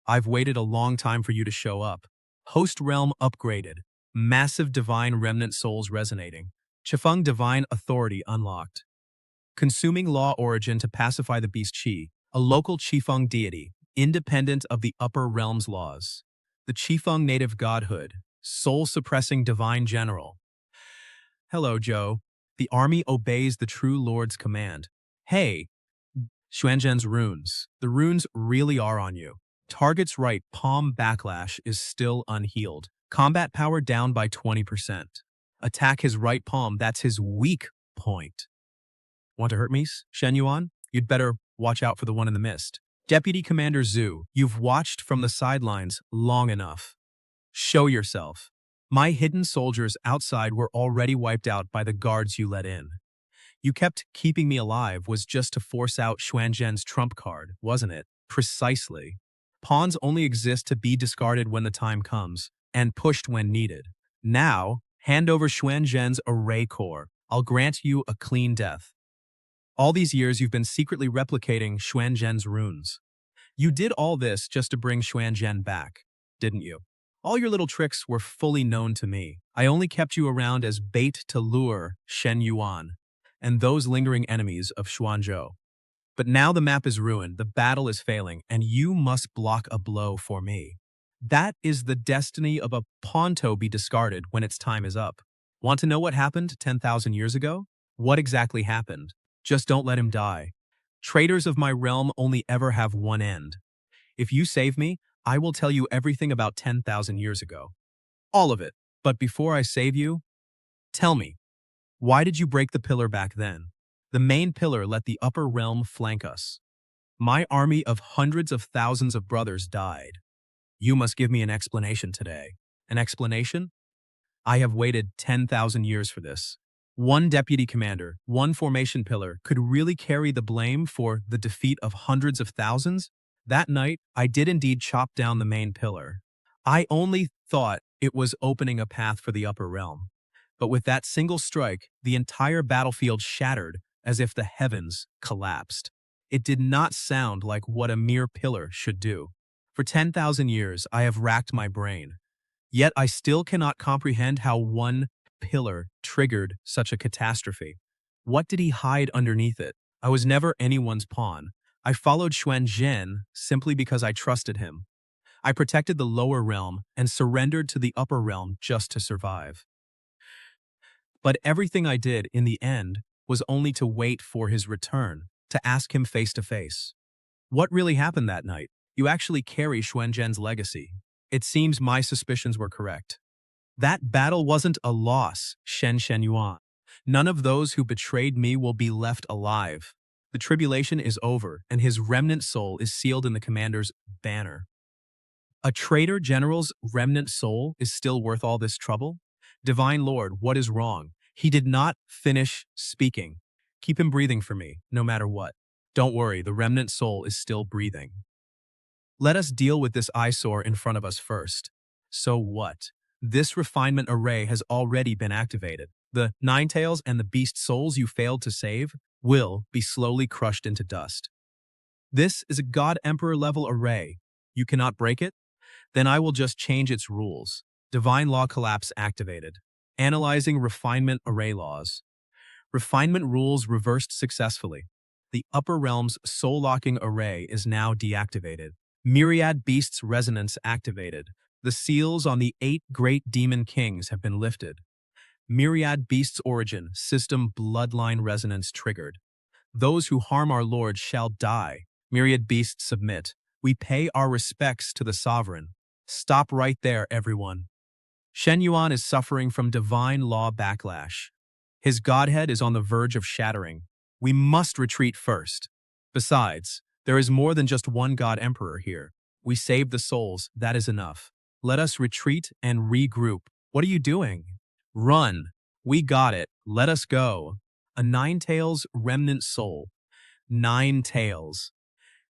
I've waited a long time for you to show up. Host realm upgraded. Massive divine remnant souls resonating. Qifeng divine authority unlocked. Consuming law origin to pacify the beast Qi, a local Qifeng deity, independent of the upper realm's laws. The Qifeng native godhood, soul-suppressing divine general. Hello, Joe. The army obeys the true Lord's command. Hey, Xuanzhen's runes. The runes really are on you. Target's right palm backlash is still unhealed. Combat power down by 20%. Attack his right palm, that's his weak point. Want to hurt me, Shen Yuan? You'd better watch out for the one in the mist. Deputy Commander Zhu, you've watched from the sidelines long enough. Show yourself. My hidden soldiers outside were already wiped out by the guards you let in. You kept keeping me alive was just to force out Xuanzhen's trump card, wasn't it? Precisely. Pawns only exist to be discarded when the time comes, and pushed when needed. Now, hand over Xuanzhen's array core. I'll grant you a clean death. All these years you've been secretly replicating Xuanzhen's runes. You did all this just to bring Xuanzhen back, didn't you? All your little tricks were fully known to me. I only kept you around as bait to lure Shen Yuan and those lingering enemies of Xuanzhou. But now the map is ruined, the battle is failing, and you must block a blow for me. That is the destiny of a pawn to be discarded when its time is up. Want to know what happened 10,000 years ago? What exactly happened? Just don't let him die. Traitors of my realm only ever have one end. If you save me, I will tell you everything about 10,000 years ago. All of it. But before I save you, tell me, why did you break the pillar back then? The main pillar let the upper realm flank us. My army of hundreds of thousands of brothers died. You must give me an explanation today. An explanation? I have waited 10,000 years for this. One deputy commander, one formation pillar could really carry the blame for the defeat of hundreds of thousands? That night, I did indeed chop down the main pillar. I only thought it was opening a path for the upper realm. But with that single strike, the entire battlefield shattered as if the heavens collapsed. It did not sound like what a mere pillar should do. For 10,000 years, I have racked my brain. Yet I still cannot comprehend how one pillar triggered such a catastrophe. What did he hide underneath it? I was never anyone's pawn. I followed Xuanzhen simply because I trusted him. I protected the lower realm and surrendered to the upper realm just to survive. But everything I did in the end was only to wait for his return, to ask him face to face. What really happened that night? You actually carry Xuanzhen's legacy. It seems my suspicions were correct. That battle wasn't a loss, Shen Yuan. None of those who betrayed me will be left alive. The tribulation is over, and his remnant soul is sealed in the commander's banner. A traitor general's remnant soul is still worth all this trouble? Divine Lord, what is wrong? He did not finish speaking. Keep him breathing for me, no matter what. Don't worry, the remnant soul is still breathing. Let us deal with this eyesore in front of us first. So what? This refinement array has already been activated. The Ninetails and the beast souls you failed to save will be slowly crushed into dust. This is a God Emperor level array. You cannot break it? Then I will just change its rules. Divine Law Collapse activated. Analyzing refinement array laws. Refinement rules reversed successfully. The upper realm's soul-locking array is now deactivated. Myriad Beasts Resonance activated. The seals on the 8 great demon kings have been lifted. Myriad Beasts Origin System Bloodline Resonance triggered. Those who harm our Lord shall die. Myriad Beasts submit. We pay our respects to the sovereign. Stop right there, everyone. Shen Yuan is suffering from divine law backlash. His godhead is on the verge of shattering. We must retreat first. Besides, there is more than just one God Emperor here. We saved the souls, that is enough. Let us retreat and regroup. What are you doing? Run. We got it. Let us go. A nine-tails remnant soul. Nine tails.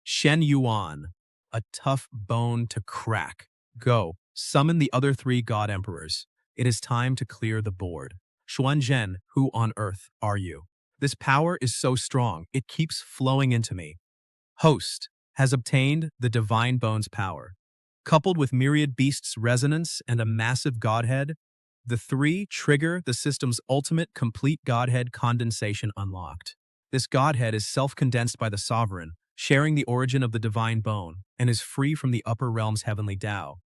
Shen Yuan. A tough bone to crack. Go. Summon the other three God Emperors. It is time to clear the board. Xuanzhen, who on earth are you? This power is so strong, it keeps flowing into me. Host has obtained the Divine Bones power. Coupled with myriad beasts' resonance and a massive godhead, the three trigger the system's ultimate complete godhead condensation unlocked. This godhead is self-condensed by the sovereign, sharing the origin of the divine bone, and is free from the upper realm's heavenly Tao.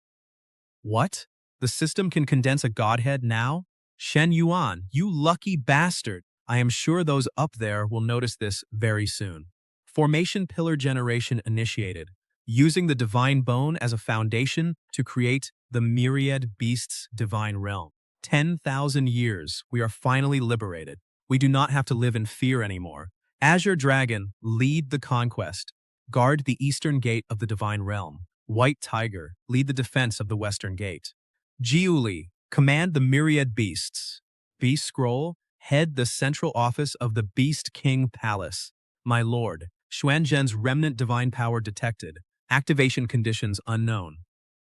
What? The system can condense a godhead now? Shen Yuan, you lucky bastard! I am sure those up there will notice this very soon. Formation pillar generation initiated, using the divine bone as a foundation to create the myriad beasts' divine realm. 10,000 years, we are finally liberated. We do not have to live in fear anymore. Azure Dragon, lead the conquest. Guard the eastern gate of the divine realm. White Tiger, lead the defense of the western gate. Jiuli, command the myriad beasts. Beast Scroll, head the central office of the Beast King Palace. My lord, Xuanzhen's remnant divine power detected. Activation conditions unknown.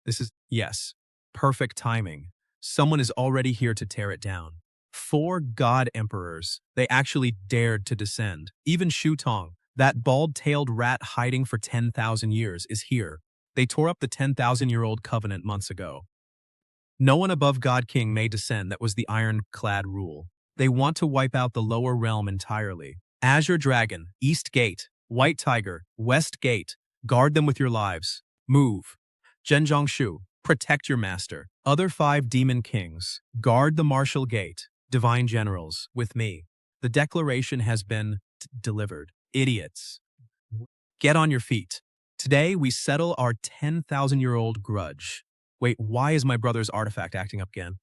This is, yes, perfect timing. Someone is already here to tear it down. 4 God Emperors. They actually dared to descend. Even Shu Tong, that bald-tailed rat hiding for 10,000 years, is here. They tore up the 10,000-year-old covenant months ago. No one above God King may descend, that was the ironclad rule. They want to wipe out the lower realm entirely. Azure Dragon, East Gate, White Tiger, West Gate, guard them with your lives. Move. Zhenjiangshu, protect your master. Other 5 demon kings, guard the martial gate. Divine generals, with me. The declaration has been delivered. Idiots. Get on your feet. Today we settle our 10,000-year-old grudge. Wait, why is my brother's artifact acting up again?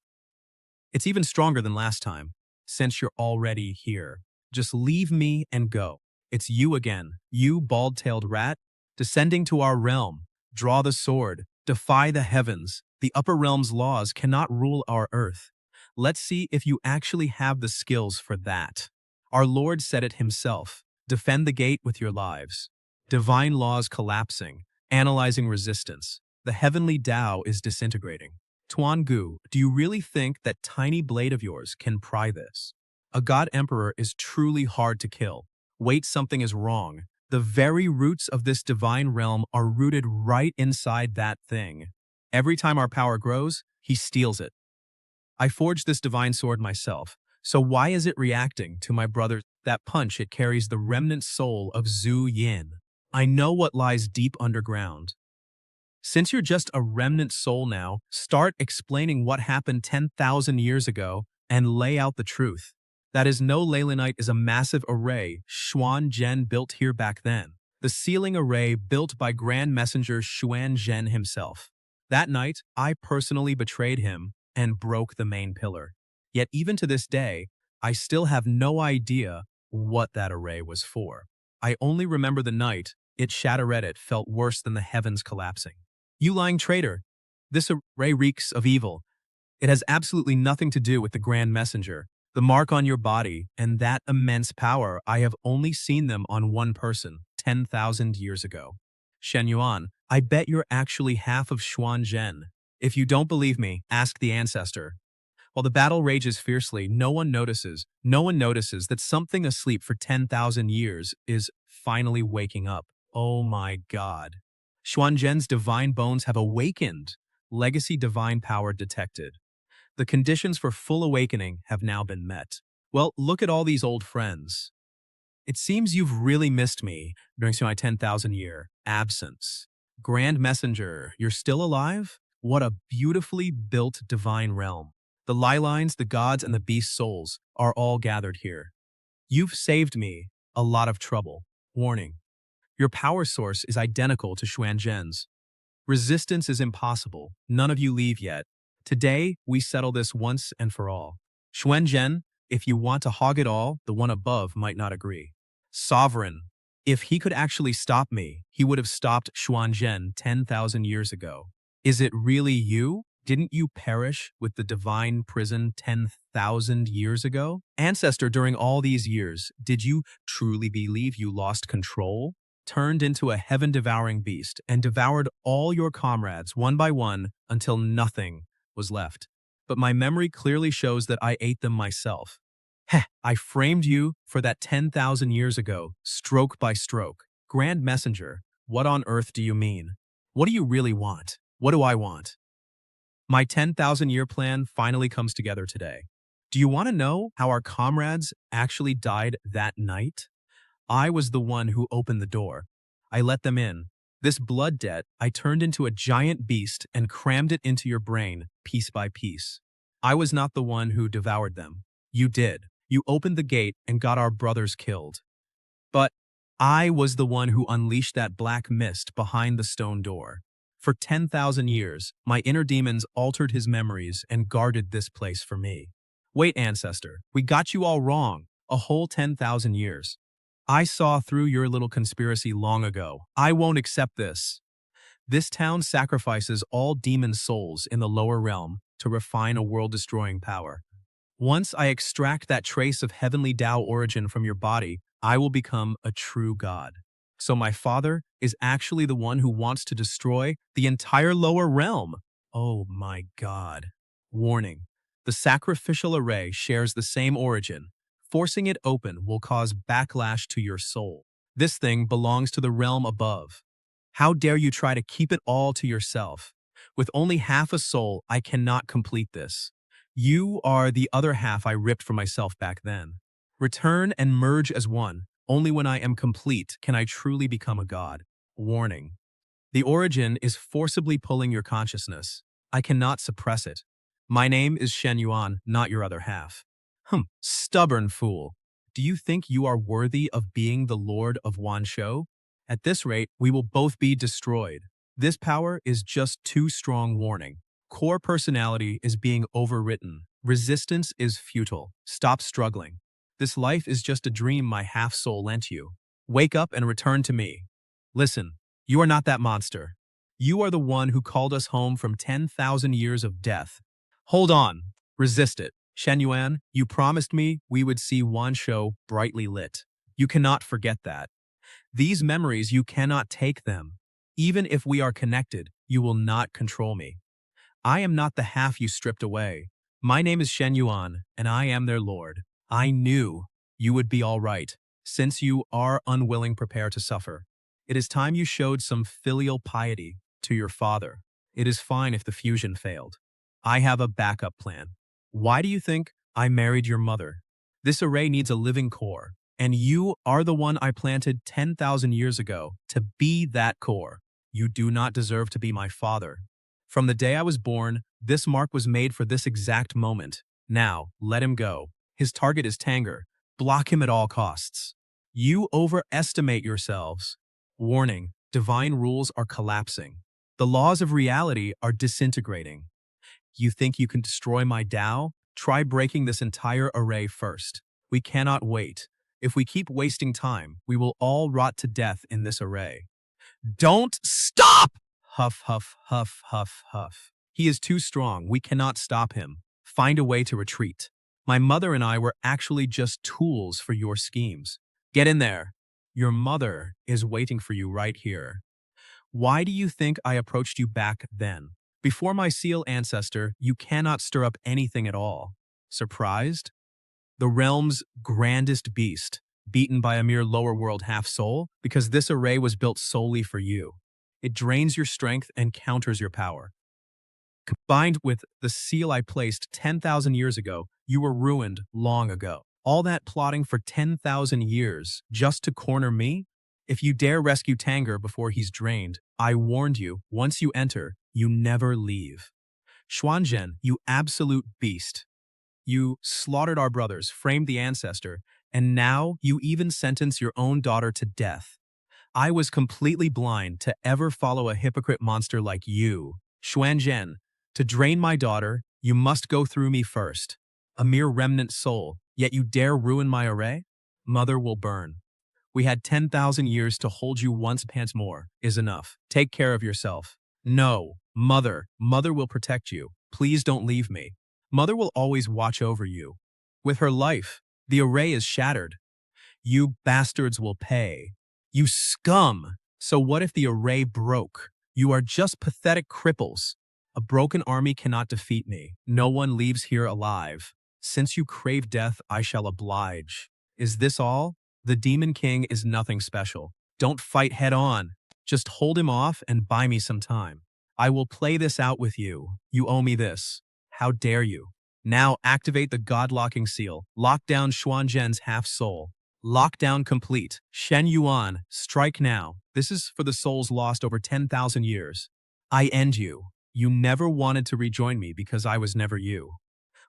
It's even stronger than last time, since you're already here. Just leave me and go. It's you again, you bald-tailed rat, descending to our realm. Draw the sword, defy the heavens. The upper realm's laws cannot rule our earth. Let's see if you actually have the skills for that. Our Lord said it himself. Defend the gate with your lives. Divine laws collapsing, analyzing resistance. The heavenly Tao is disintegrating. Tuan Gu, do you really think that tiny blade of yours can pry this? A God Emperor is truly hard to kill. Wait, something is wrong. The very roots of this divine realm are rooted right inside that thing. Every time our power grows, he steals it. I forged this divine sword myself, so why is it reacting to my brother? That punch, it carries the remnant soul of Zhu Yin. I know what lies deep underground. Since you're just a remnant soul now, start explaining what happened 10,000 years ago and lay out the truth. That is, no Leylinite is a massive array Xuanzhen built here back then. The sealing array built by Grand Messenger Xuanzhen himself. That night, I personally betrayed him and broke the main pillar. Yet even to this day, I still have no idea what that array was for. I only remember the night it shattered. It felt worse than the heavens collapsing. You lying traitor! This array reeks of evil. It has absolutely nothing to do with the Grand Messenger. The mark on your body and that immense power, I have only seen them on one person 10,000 years ago. Shen Yuan, I bet you're actually half of Xuanzhen. If you don't believe me, ask the ancestor. While the battle rages fiercely, no one notices that something asleep for 10,000 years is finally waking up. Oh my God. Xuanzhen's divine bones have awakened. Legacy divine power detected. The conditions for full awakening have now been met. Well, look at all these old friends. It seems you've really missed me during my 10,000-year absence. Grand Messenger, you're still alive? What a beautifully built divine realm. The Lylines, the gods, and the beast souls are all gathered here. You've saved me a lot of trouble. Warning. Your power source is identical to Xuanzhen's. Resistance is impossible. None of you leave yet. Today, we settle this once and for all. Xuanzhen, if you want to hog it all, the one above might not agree. Sovereign, if he could actually stop me, he would have stopped Xuanzhen 10,000 years ago. Is it really you? Didn't you perish with the divine prison 10,000 years ago? Ancestor, during all these years, did you truly believe you lost control? Turned into a heaven-devouring beast and devoured all your comrades one by one until nothing was left. But my memory clearly shows that I ate them myself. Heh, I framed you for that 10,000 years ago, stroke by stroke. Grand Messenger, what on earth do you mean? What do you really want? What do I want? My 10,000-year plan finally comes together today. Do you want to know how our comrades actually died that night? I was the one who opened the door. I let them in. This blood debt I turned into a giant beast and crammed it into your brain, piece by piece. I was not the one who devoured them. You did. You opened the gate and got our brothers killed. But I was the one who unleashed that black mist behind the stone door. For 10,000 years, my inner demons altered his memories and guarded this place for me. Wait, Ancestor, we got you all wrong. A whole 10,000 years. I saw through your little conspiracy long ago. I won't accept this. This town sacrifices all demon souls in the lower realm to refine a world-destroying power. Once I extract that trace of heavenly Tao origin from your body, I will become a true god. So my father is actually the one who wants to destroy the entire lower realm. Oh my god. Warning. The sacrificial array shares the same origin. Forcing it open will cause backlash to your soul. This thing belongs to the realm above. How dare you try to keep it all to yourself? With only half a soul, I cannot complete this. You are the other half I ripped from myself back then. Return and merge as one. Only when I am complete can I truly become a god. Warning. The origin is forcibly pulling your consciousness. I cannot suppress it. My name is Shen Yuan, not your other half. Stubborn fool. Do you think you are worthy of being the Lord of Wanshou? At this rate, we will both be destroyed. This power is just too strong. Warning. Core personality is being overwritten. Resistance is futile. Stop struggling. This life is just a dream my half-soul lent you. Wake up and return to me. Listen, you are not that monster. You are the one who called us home from 10,000 years of death. Hold on. Resist it. Shen Yuan, you promised me we would see Wanshou brightly lit. You cannot forget that. These memories, you cannot take them. Even if we are connected, you will not control me. I am not the half you stripped away. My name is Shen Yuan, and I am their lord. I knew you would be all right, since you are unwilling prepare to suffer. It is time you showed some filial piety to your father. It is fine if the fusion failed. I have a backup plan. Why do you think I married your mother? This array needs a living core, and you are the one I planted 10,000 years ago to be that core. You do not deserve to be my father. From the day I was born, this mark was made for this exact moment. Now, let him go. His target is Tanger. Block him at all costs. You overestimate yourselves. Warning, divine rules are collapsing. The laws of reality are disintegrating. You think you can destroy my Tao? Try breaking this entire array first. We cannot wait. If we keep wasting time, we will all rot to death in this array. Don't stop! Huff, huff, huff, huff, huff. He is too strong. We cannot stop him. Find a way to retreat. My mother and I were actually just tools for your schemes. Get in there. Your mother is waiting for you right here. Why do you think I approached you back then? Before my seal ancestor, you cannot stir up anything at all. Surprised? The realm's grandest beast, beaten by a mere lower world half-soul, because this array was built solely for you. It drains your strength and counters your power. Combined with the seal I placed 10,000 years ago, you were ruined long ago. All that plotting for 10,000 years just to corner me? If you dare rescue Tanger before he's drained, I warned you, once you enter, you never leave. Xuanzhen, you absolute beast. You slaughtered our brothers, framed the ancestor, and now you even sentence your own daughter to death. I was completely blind to ever follow a hypocrite monster like you. Xuanzhen, to drain my daughter, you must go through me first. A mere remnant soul, yet you dare ruin my array? Mother will burn. We had 10,000 years to hold you once pants more, is enough. Take care of yourself. No, Mother will protect you. Please don't leave me. Mother will always watch over you. With her life, the array is shattered. You bastards will pay. You scum! So what if the array broke? You are just pathetic cripples. A broken army cannot defeat me. No one leaves here alive. Since you crave death, I shall oblige. Is this all? The Demon King is nothing special. Don't fight head on. Just hold him off and buy me some time. I will play this out with you. You owe me this. How dare you? Now activate the God-locking seal. Lock down Xuanzhen's half-soul. Lockdown complete. Shen Yuan, strike now. This is for the souls lost over 10,000 years. I end you. You never wanted to rejoin me because I was never you.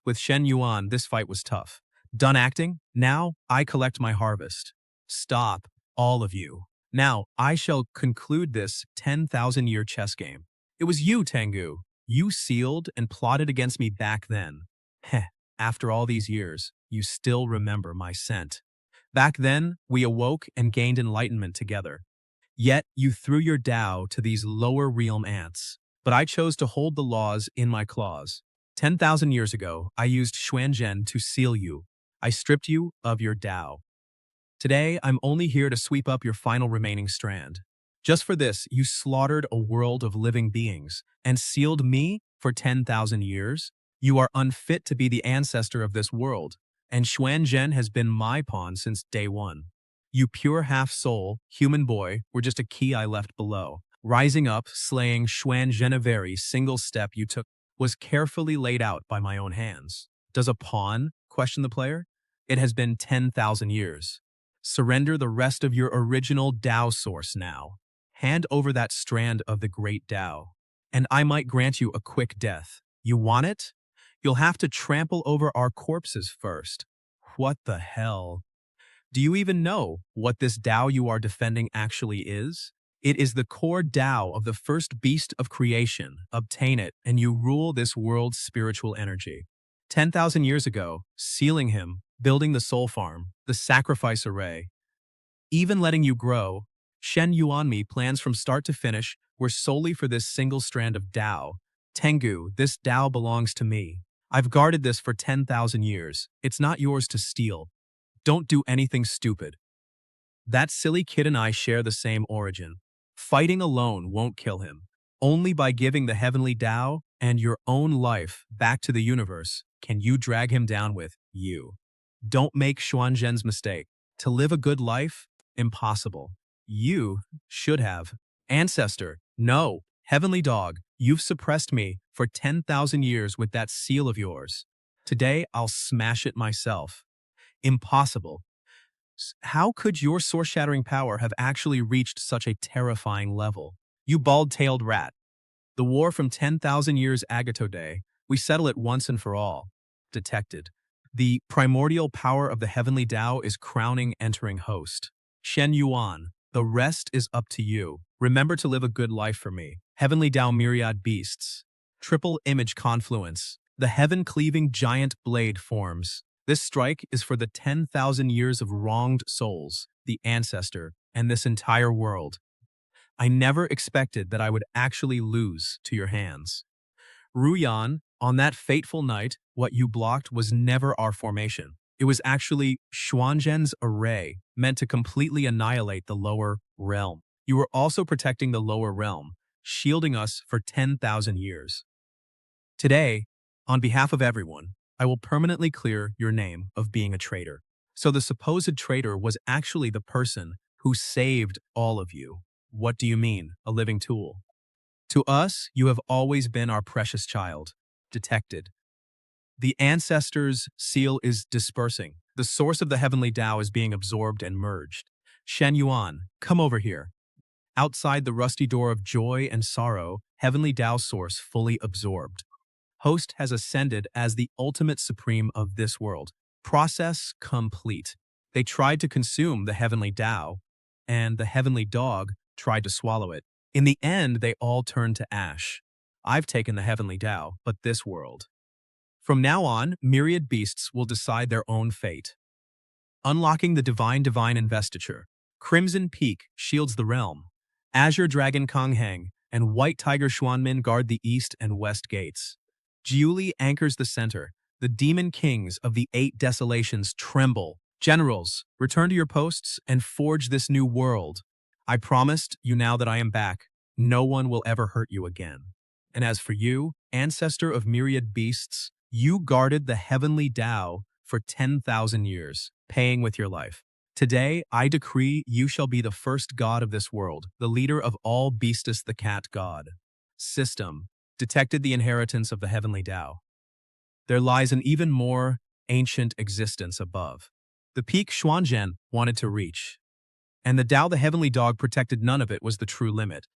With Shen Yuan, this fight was tough. Done acting? Now I collect my harvest. Stop, all of you. Now I shall conclude this 10,000-year chess game. It was you, Tengu. You sealed and plotted against me back then. Heh, after all these years, you still remember my scent. Back then, we awoke and gained enlightenment together. Yet, you threw your Tao to these lower realm ants. But I chose to hold the laws in my claws. 10,000 years ago, I used Xuanzhen to seal you. I stripped you of your Tao. Today, I'm only here to sweep up your final remaining strand. Just for this, you slaughtered a world of living beings and sealed me for 10,000 years. You are unfit to be the ancestor of this world, and Xuanzhen has been my pawn since day one. You pure half-soul, human boy, were just a key I left below. Rising up, slaying Xuanzhen, a very single step you took was carefully laid out by my own hands. Does a pawn question the player? It has been 10,000 years. Surrender the rest of your original Tao source now. Hand over that strand of the great Tao, and I might grant you a quick death. You want it? You'll have to trample over our corpses first. What the hell? Do you even know what this Tao you are defending actually is? It is the core Tao of the first beast of creation. Obtain it, and you rule this world's spiritual energy. 10,000 years ago, sealing him, building the soul farm, the sacrifice array, even letting you grow, Shen Yuan me plans from start to finish were solely for this single strand of Tao. Tengu, this Tao belongs to me. I've guarded this for 10,000 years. It's not yours to steal. Don't do anything stupid. That silly kid and I share the same origin. Fighting alone won't kill him. Only by giving the heavenly Tao and your own life back to the universe can you drag him down with you. Don't make Xuanzhen's mistake. To live a good life? Impossible. You should have. Ancestor, no. Heavenly dog, you've suppressed me for 10,000 years with that seal of yours. Today, I'll smash it myself. Impossible. How could your source-shattering power have actually reached such a terrifying level? You bald-tailed rat. The war from 10,000 years ago day, we settle it once and for all. Detected. The primordial power of the heavenly Tao is crowning entering host. Shen Yuan, the rest is up to you. Remember to live a good life for me. Heavenly Tao myriad beasts. Triple image confluence. The heaven-cleaving giant blade forms. This strike is for the 10,000 years of wronged souls, the ancestor, and this entire world. I never expected that I would actually lose to your hands. Ruyan, on that fateful night, what you blocked was never our formation. It was actually Xuanzhen's array, meant to completely annihilate the lower realm. You were also protecting the lower realm, shielding us for 10,000 years. Today, on behalf of everyone, I will permanently clear your name of being a traitor. So the supposed traitor was actually the person who saved all of you. What do you mean, a living tool? To us, you have always been our precious child. Detected. The ancestors' seal is dispersing. The source of the heavenly Tao is being absorbed and merged. Shen Yuan, come over here. Outside the rusty door of joy and sorrow, heavenly Tao source fully absorbed. Host has ascended as the ultimate supreme of this world. Process complete. They tried to consume the heavenly Tao, and the heavenly dog tried to swallow it. In the end, they all turned to ash. I've taken the heavenly Tao, but this world. From now on, myriad beasts will decide their own fate. Unlocking the divine investiture. Crimson Peak shields the realm. Azure Dragon Konghang and White Tiger Xuanmin guard the east and west gates. Jiuli anchors the center. The demon kings of the 8 desolations tremble. Generals, return to your posts and forge this new world. I promised you now that I am back. No one will ever hurt you again. And as for you, ancestor of myriad beasts, you guarded the heavenly Tao for 10,000 years, paying with your life. Today, I decree you shall be the first god of this world, the leader of all beastus the cat god. System detected the inheritance of the heavenly Tao. There lies an even more ancient existence above. The peak Xuanzhen wanted to reach. And the Tao the heavenly dog protected none of it was the true limit.